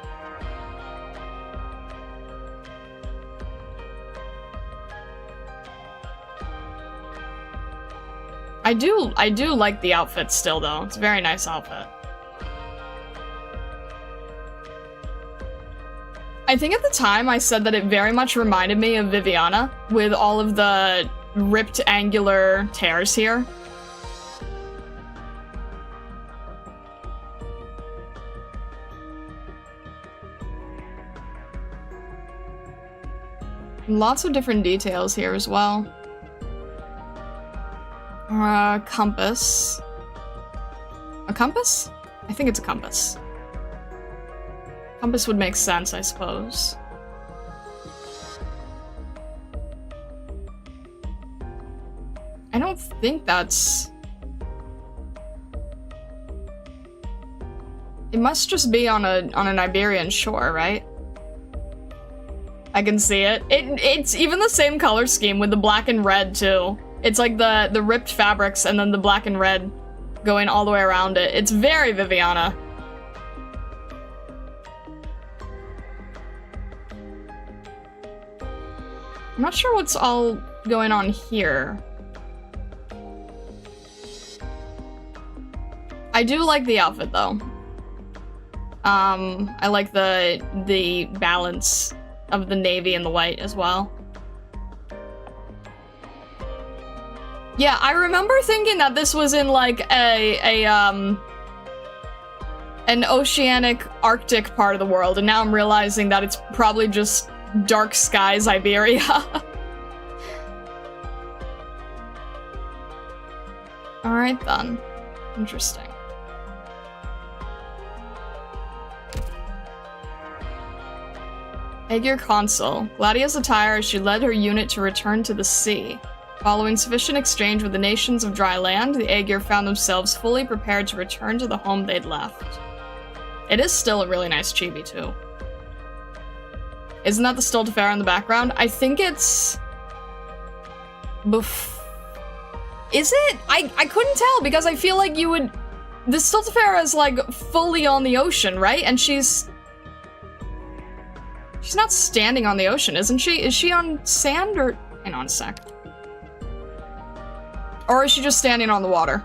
I do like the outfit still, though. It's a very nice outfit. I think at the time I said that it very much reminded me of Viviana, with all of the ripped angular tears here. Lots of different details here as well. Compass. A compass? I think it's a compass. Compass would make sense, I suppose. I don't think that's... It must just be on an Iberian shore, right? I can see it. It's even the same color scheme with the black and red, too. It's like the ripped fabrics and then the black and red going all the way around it. It's very Viviana. I'm not sure what's all going on here. I do like the outfit, though. I like the balance of the navy and the white as well. Yeah, I remember thinking that this was in like an oceanic Arctic part of the world, and now I'm realizing that it's probably just dark skies Iberia. Alright then. Interesting. Aegir Consul. Gladia's attire as she led her unit to return to the sea. Following sufficient exchange with the nations of dry land, the Aegir found themselves fully prepared to return to the home they'd left. It is still a really nice chibi, too. Isn't that the Stultifera in the background? I think it's... Is it? I couldn't tell, because I feel like you would... The Stultifera is, like, fully on the ocean, right? And she's not standing on the ocean, isn't she? Is she on sand, or... Hang on a sec. Or is she just standing on the water?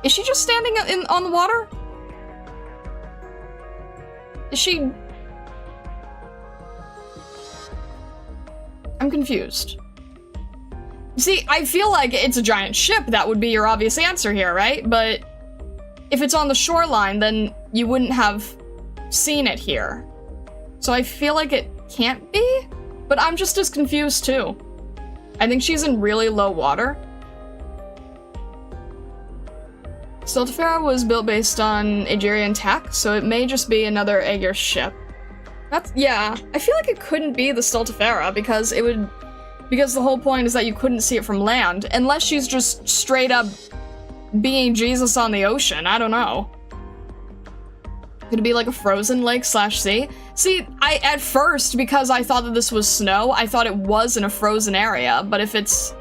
Is she just standing on the water? Is she... I'm confused. See, I feel like it's a giant ship. That would be your obvious answer here, right? But if it's on the shoreline, then you wouldn't have seen it here. So I feel like it can't be, but I'm just as confused too. I think she's in really low water. Stultifera was built based on Aegirian tech, so it may just be another Aegir ship. Yeah, I feel like it couldn't be the Stultifera because the whole point is that you couldn't see it from land, unless she's just straight up being Jesus on the ocean. I don't know. Could it be like a frozen lake / sea? See, at first, because I thought that this was snow, I thought it was in a frozen area, but if it's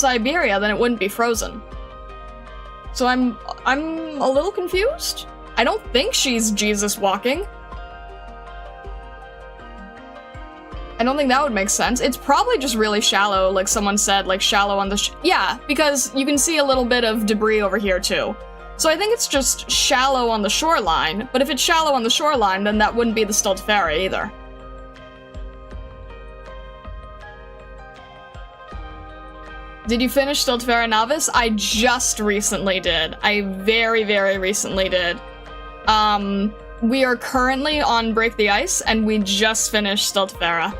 Iberia, then it wouldn't be frozen. So I'm a little confused. I don't think she's Jesus walking. I don't think that would make sense. It's probably just really shallow, like someone said, like shallow on the yeah, because you can see a little bit of debris over here too. So I think it's just shallow on the shoreline, but if it's shallow on the shoreline, then that wouldn't be the Stultifera either. Did you finish Stultifera Novice? I just recently did. I very, very recently did. We are currently on Break the Ice, and we just finished Stultifera.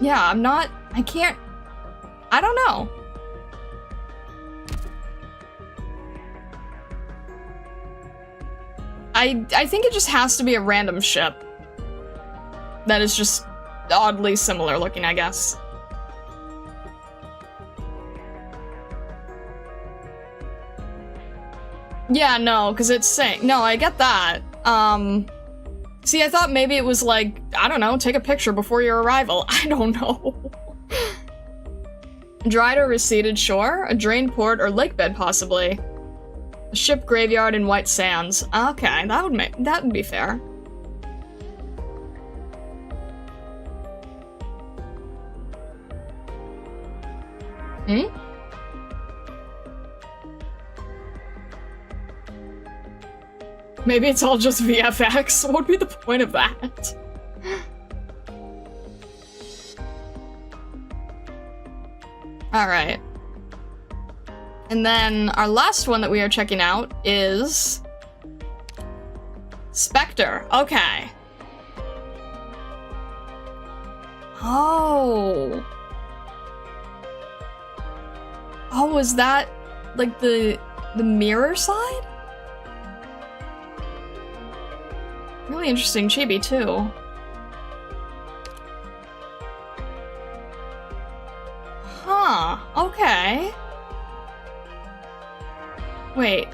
Yeah, I don't know. I think it just has to be a random ship that is just oddly similar looking, I guess. Yeah, no, because it's saying... No, I get that. See, I thought maybe it was like, I don't know, take a picture before your arrival. I don't know. Dried or receded shore? A drained port or lake bed, possibly. A ship graveyard in white sands. Okay, that would be fair. Hmm? Maybe it's all just VFX. What would be the point of that? Alright. And then our last one that we are checking out is... Spectre. Okay. Oh. Oh, is that like the mirror side? Really interesting chibi, too. Huh, okay. Wait.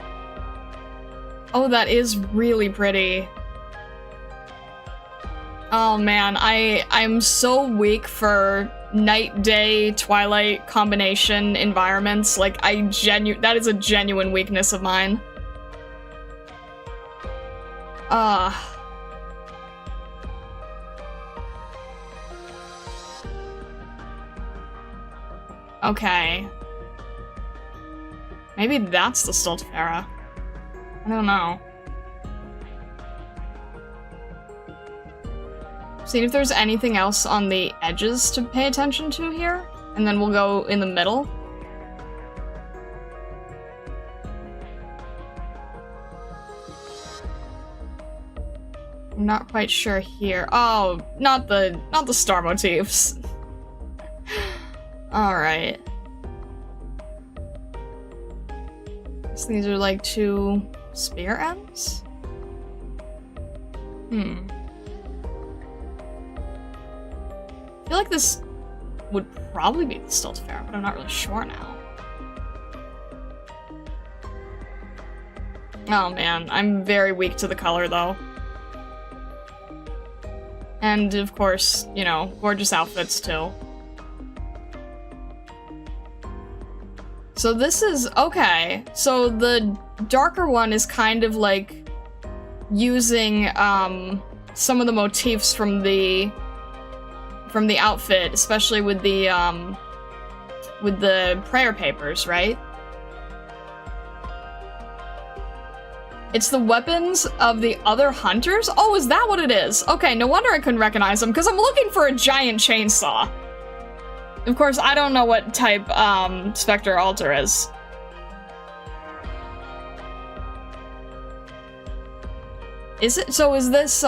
Oh, that is really pretty. Oh man, I'm so weak for night-day, twilight combination environments. Like, that is a genuine weakness of mine. Okay. Maybe that's the Stultifera. I don't know. See if there's anything else on the edges to pay attention to here, and then we'll go in the middle. I'm not quite sure here. Oh, not the star motifs. Alright. So these are like two spear ends? I feel like this would probably be the Stultifera, but I'm not really sure now. Oh man, I'm very weak to the color though. And of course, you know, gorgeous outfits too. So this is, okay, so the darker one is kind of like using some of the motifs from the outfit, especially with the prayer papers, right? It's the weapons of the other hunters? Oh, is that what it is? Okay, no wonder I couldn't recognize them, because I'm looking for a giant chainsaw. Of course, I don't know what type Spectre Altar is. Is it? So is this,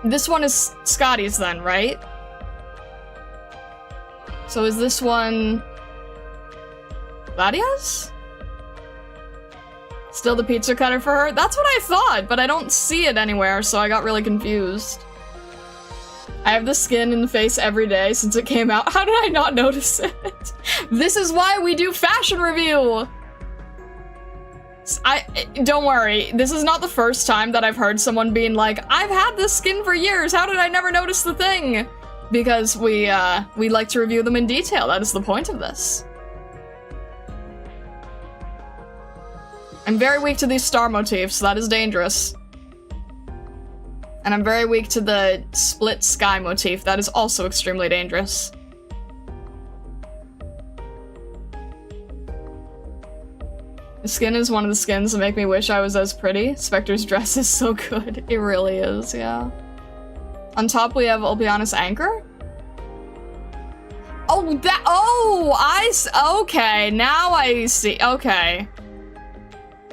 This one is Scotty's then, right? So is this one Gladia's? Still the pizza cutter for her? That's what I thought, but I don't see it anywhere, so I got really confused. I have the skin in the face every day since it came out. How did I not notice it? This is why we do fashion review! Don't worry, this is not the first time that I've heard someone being like, I've had this skin for years, how did I never notice the thing? Because we like to review them in detail, that is the point of this. I'm very weak to these star motifs, that is dangerous. And I'm very weak to the split sky motif, that is also extremely dangerous. The skin is one of the skins that make me wish I was as pretty. Spectre's dress is so good. It really is, yeah. On top we have Ulpiana's anchor. Oh, okay, now I see, okay.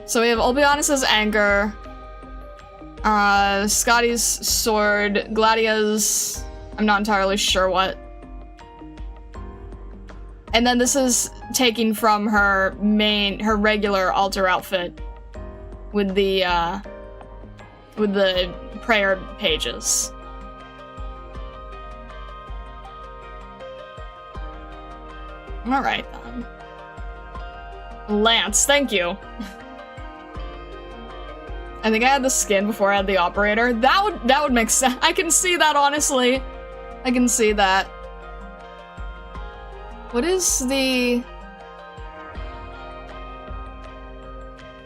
So we have Ulpiana's anchor, Scotty's sword, Gladia's, I'm not entirely sure what. And then this is taken from her regular altar outfit with the prayer pages. Alright then. Lance, thank you. I think I had the skin before I had the operator. That would make sense. I can see that, honestly. I can see that. What is the...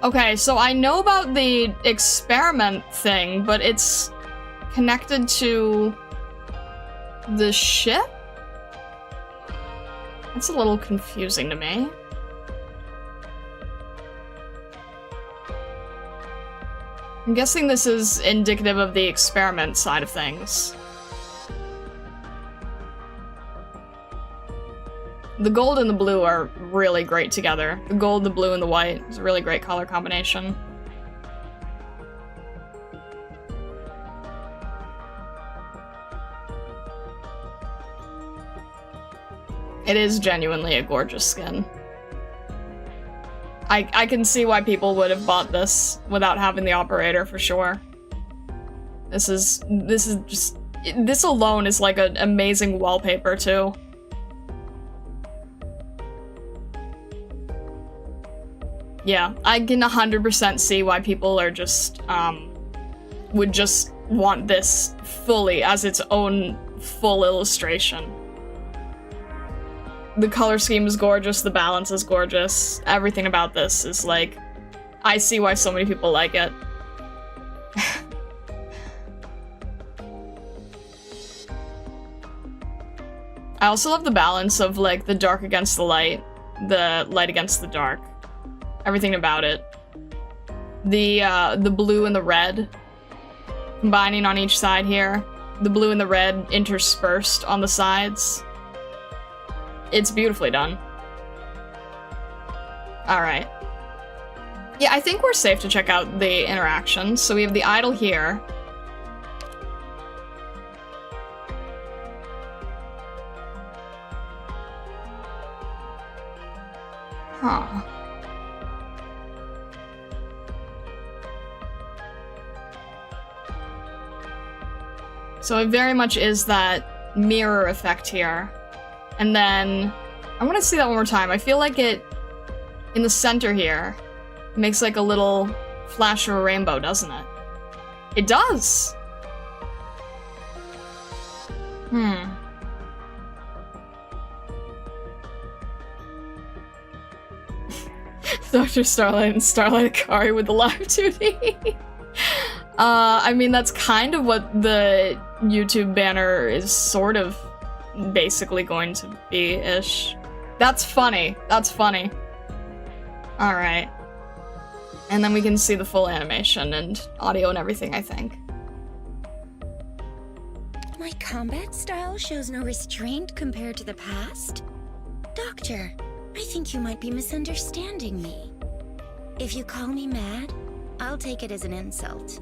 Okay, so I know about the experiment thing, but it's connected to the ship? That's a little confusing to me. I'm guessing this is indicative of the experiment side of things. The gold and the blue are really great together. The gold, the blue, and the white is a really great color combination. It is genuinely a gorgeous skin. I can see why people would have bought this without having the operator, for sure. This alone is like an amazing wallpaper, too. Yeah, I can 100% see why people are just, would just want this fully as its own full illustration. The color scheme is gorgeous, the balance is gorgeous, everything about this is like, I see why so many people like it. I also love the balance of like the dark against the light against the dark. Everything about it. The blue and the red combining on each side here. The blue and the red interspersed on the sides. It's beautifully done. Alright. Yeah, I think we're safe to check out the interactions. So we have the idol here. Huh. So it very much is that mirror effect here. And then, I want to see that one more time. I feel like it, in the center here, makes like a little flash of a rainbow, doesn't it? It does! Dr. Starlight and Starlight Akari with the live 2D. I mean, that's kind of what the YouTube banner is sort of basically going to be-ish. That's funny. That's funny. Alright. And then we can see the full animation and audio and everything, I think. My combat style shows no restraint compared to the past? Doctor, I think you might be misunderstanding me. If you call me mad, I'll take it as an insult.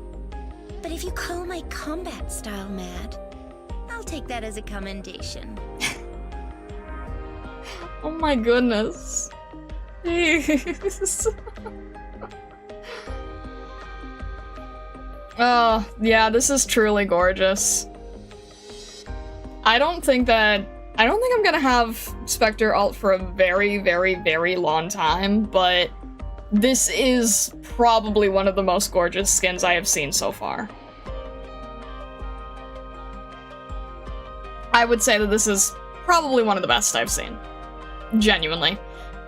But if you call my combat style mad, I'll take that as a commendation. Oh my goodness. Jeez. Oh, yeah, this is truly gorgeous. I don't think I'm gonna have Spectre alt for a very, very, very long time, but this is probably one of the most gorgeous skins I have seen so far. I would say that this is probably one of the best I've seen. Genuinely.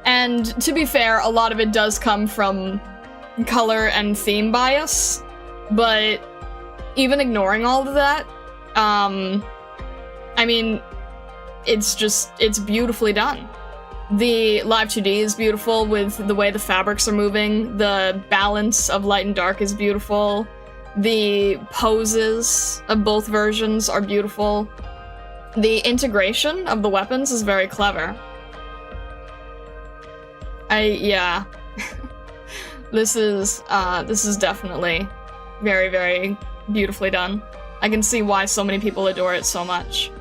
And to be fair, a lot of it does come from color and theme bias, but even ignoring all of that, I mean, it's beautifully done. The live 2D is beautiful with the way the fabrics are moving, the balance of light and dark is beautiful, the poses of both versions are beautiful, the integration of the weapons is very clever. Yeah. This is definitely very, very beautifully done. I can see why so many people adore it so much.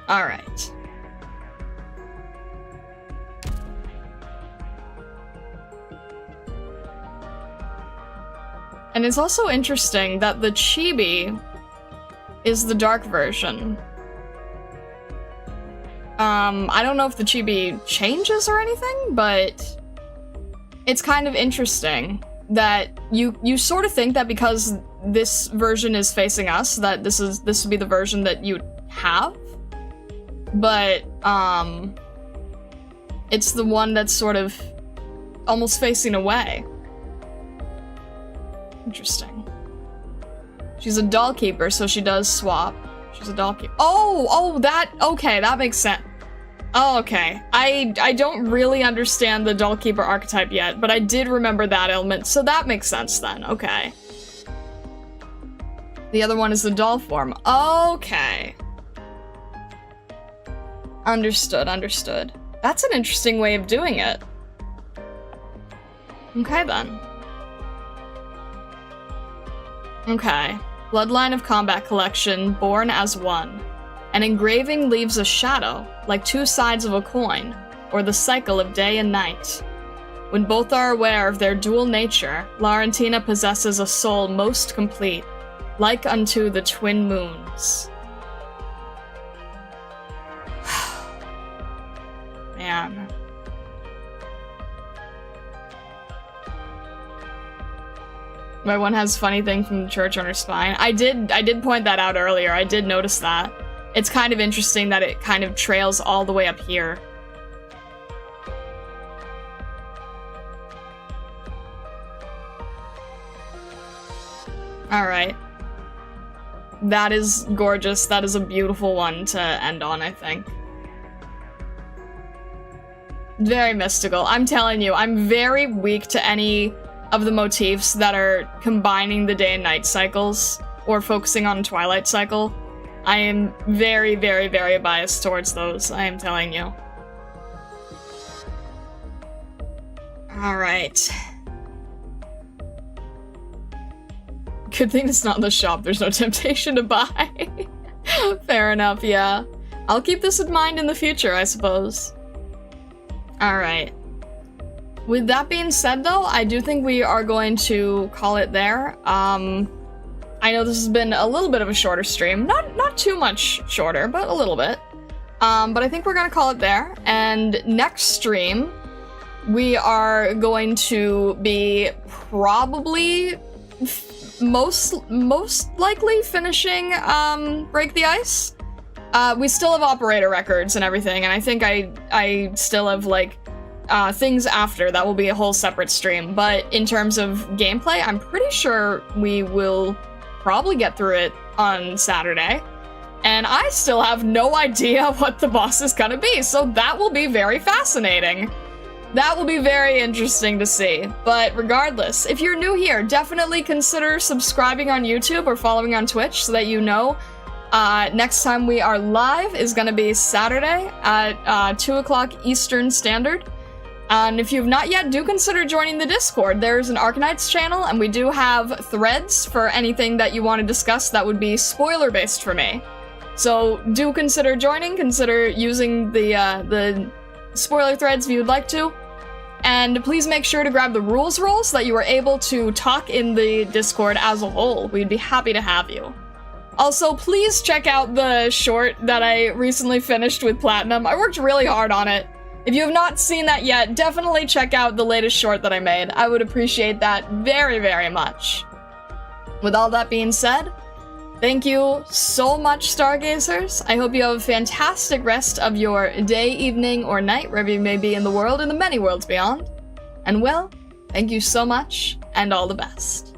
Alright. And it's also interesting that the chibi is the dark version. I don't know if the chibi changes or anything, but it's kind of interesting that you sort of think that because this version is facing us, that this would be the version that you'd have. But, it's the one that's sort of almost facing away. Interesting. She's a doll keeper, so she does swap. She's a doll keeper. Okay, that makes sense. Oh, okay. I don't really understand the doll keeper archetype yet, but I did remember that element, so that makes sense then. Okay. The other one is the doll form. Okay. Understood, understood. That's an interesting way of doing it. Okay, then. Okay. Bloodline of Combat Collection, born as one. An engraving leaves a shadow, like two sides of a coin, or the cycle of day and night. When both are aware of their dual nature, Laurentina possesses a soul most complete, like unto the twin moons. Man. My one has funny thing from the church on her spine. I did point that out earlier. I did notice that. It's kind of interesting that it kind of trails all the way up here. Alright. That is gorgeous. That is a beautiful one to end on, I think. Very mystical. I'm telling you, I'm very weak to any of the motifs that are combining the day and night cycles or focusing on a twilight cycle. I am very, very, very biased towards those, I am telling you. Alright. Good thing it's not in the shop, there's no temptation to buy. Fair enough, yeah. I'll keep this in mind in the future, I suppose. Alright. With that being said, though, I do think we are going to call it there. I know this has been a little bit of a shorter stream. Not too much shorter, but a little bit. But I think we're gonna call it there. And next stream, we are going to be probably most likely finishing Break the Ice. We still have operator records and everything, and I think I still have, like, things after. That will be a whole separate stream. But in terms of gameplay, I'm pretty sure we will probably get through it on Saturday. And I still have no idea what the boss is gonna be, so that will be very fascinating. That will be very interesting to see. But regardless, if you're new here, definitely consider subscribing on YouTube or following on Twitch so that you know next time we are live is gonna be Saturday at 2 o'clock Eastern Standard. And if you've not yet, do consider joining the Discord. There's an Arknights channel, and we do have threads for anything that you want to discuss that would be spoiler-based for me. So do consider joining, consider using the spoiler threads if you would like to. And please make sure to grab the rules roll so that you are able to talk in the Discord as a whole. We'd be happy to have you. Also, please check out the short that I recently finished with Platinum. I worked really hard on it. If you have not seen that yet, definitely check out the latest short that I made. I would appreciate that very, very much. With all that being said, thank you so much, Stargazers. I hope you have a fantastic rest of your day, evening, or night, wherever you may be in the world and the many worlds beyond. And well, thank you so much, and all the best.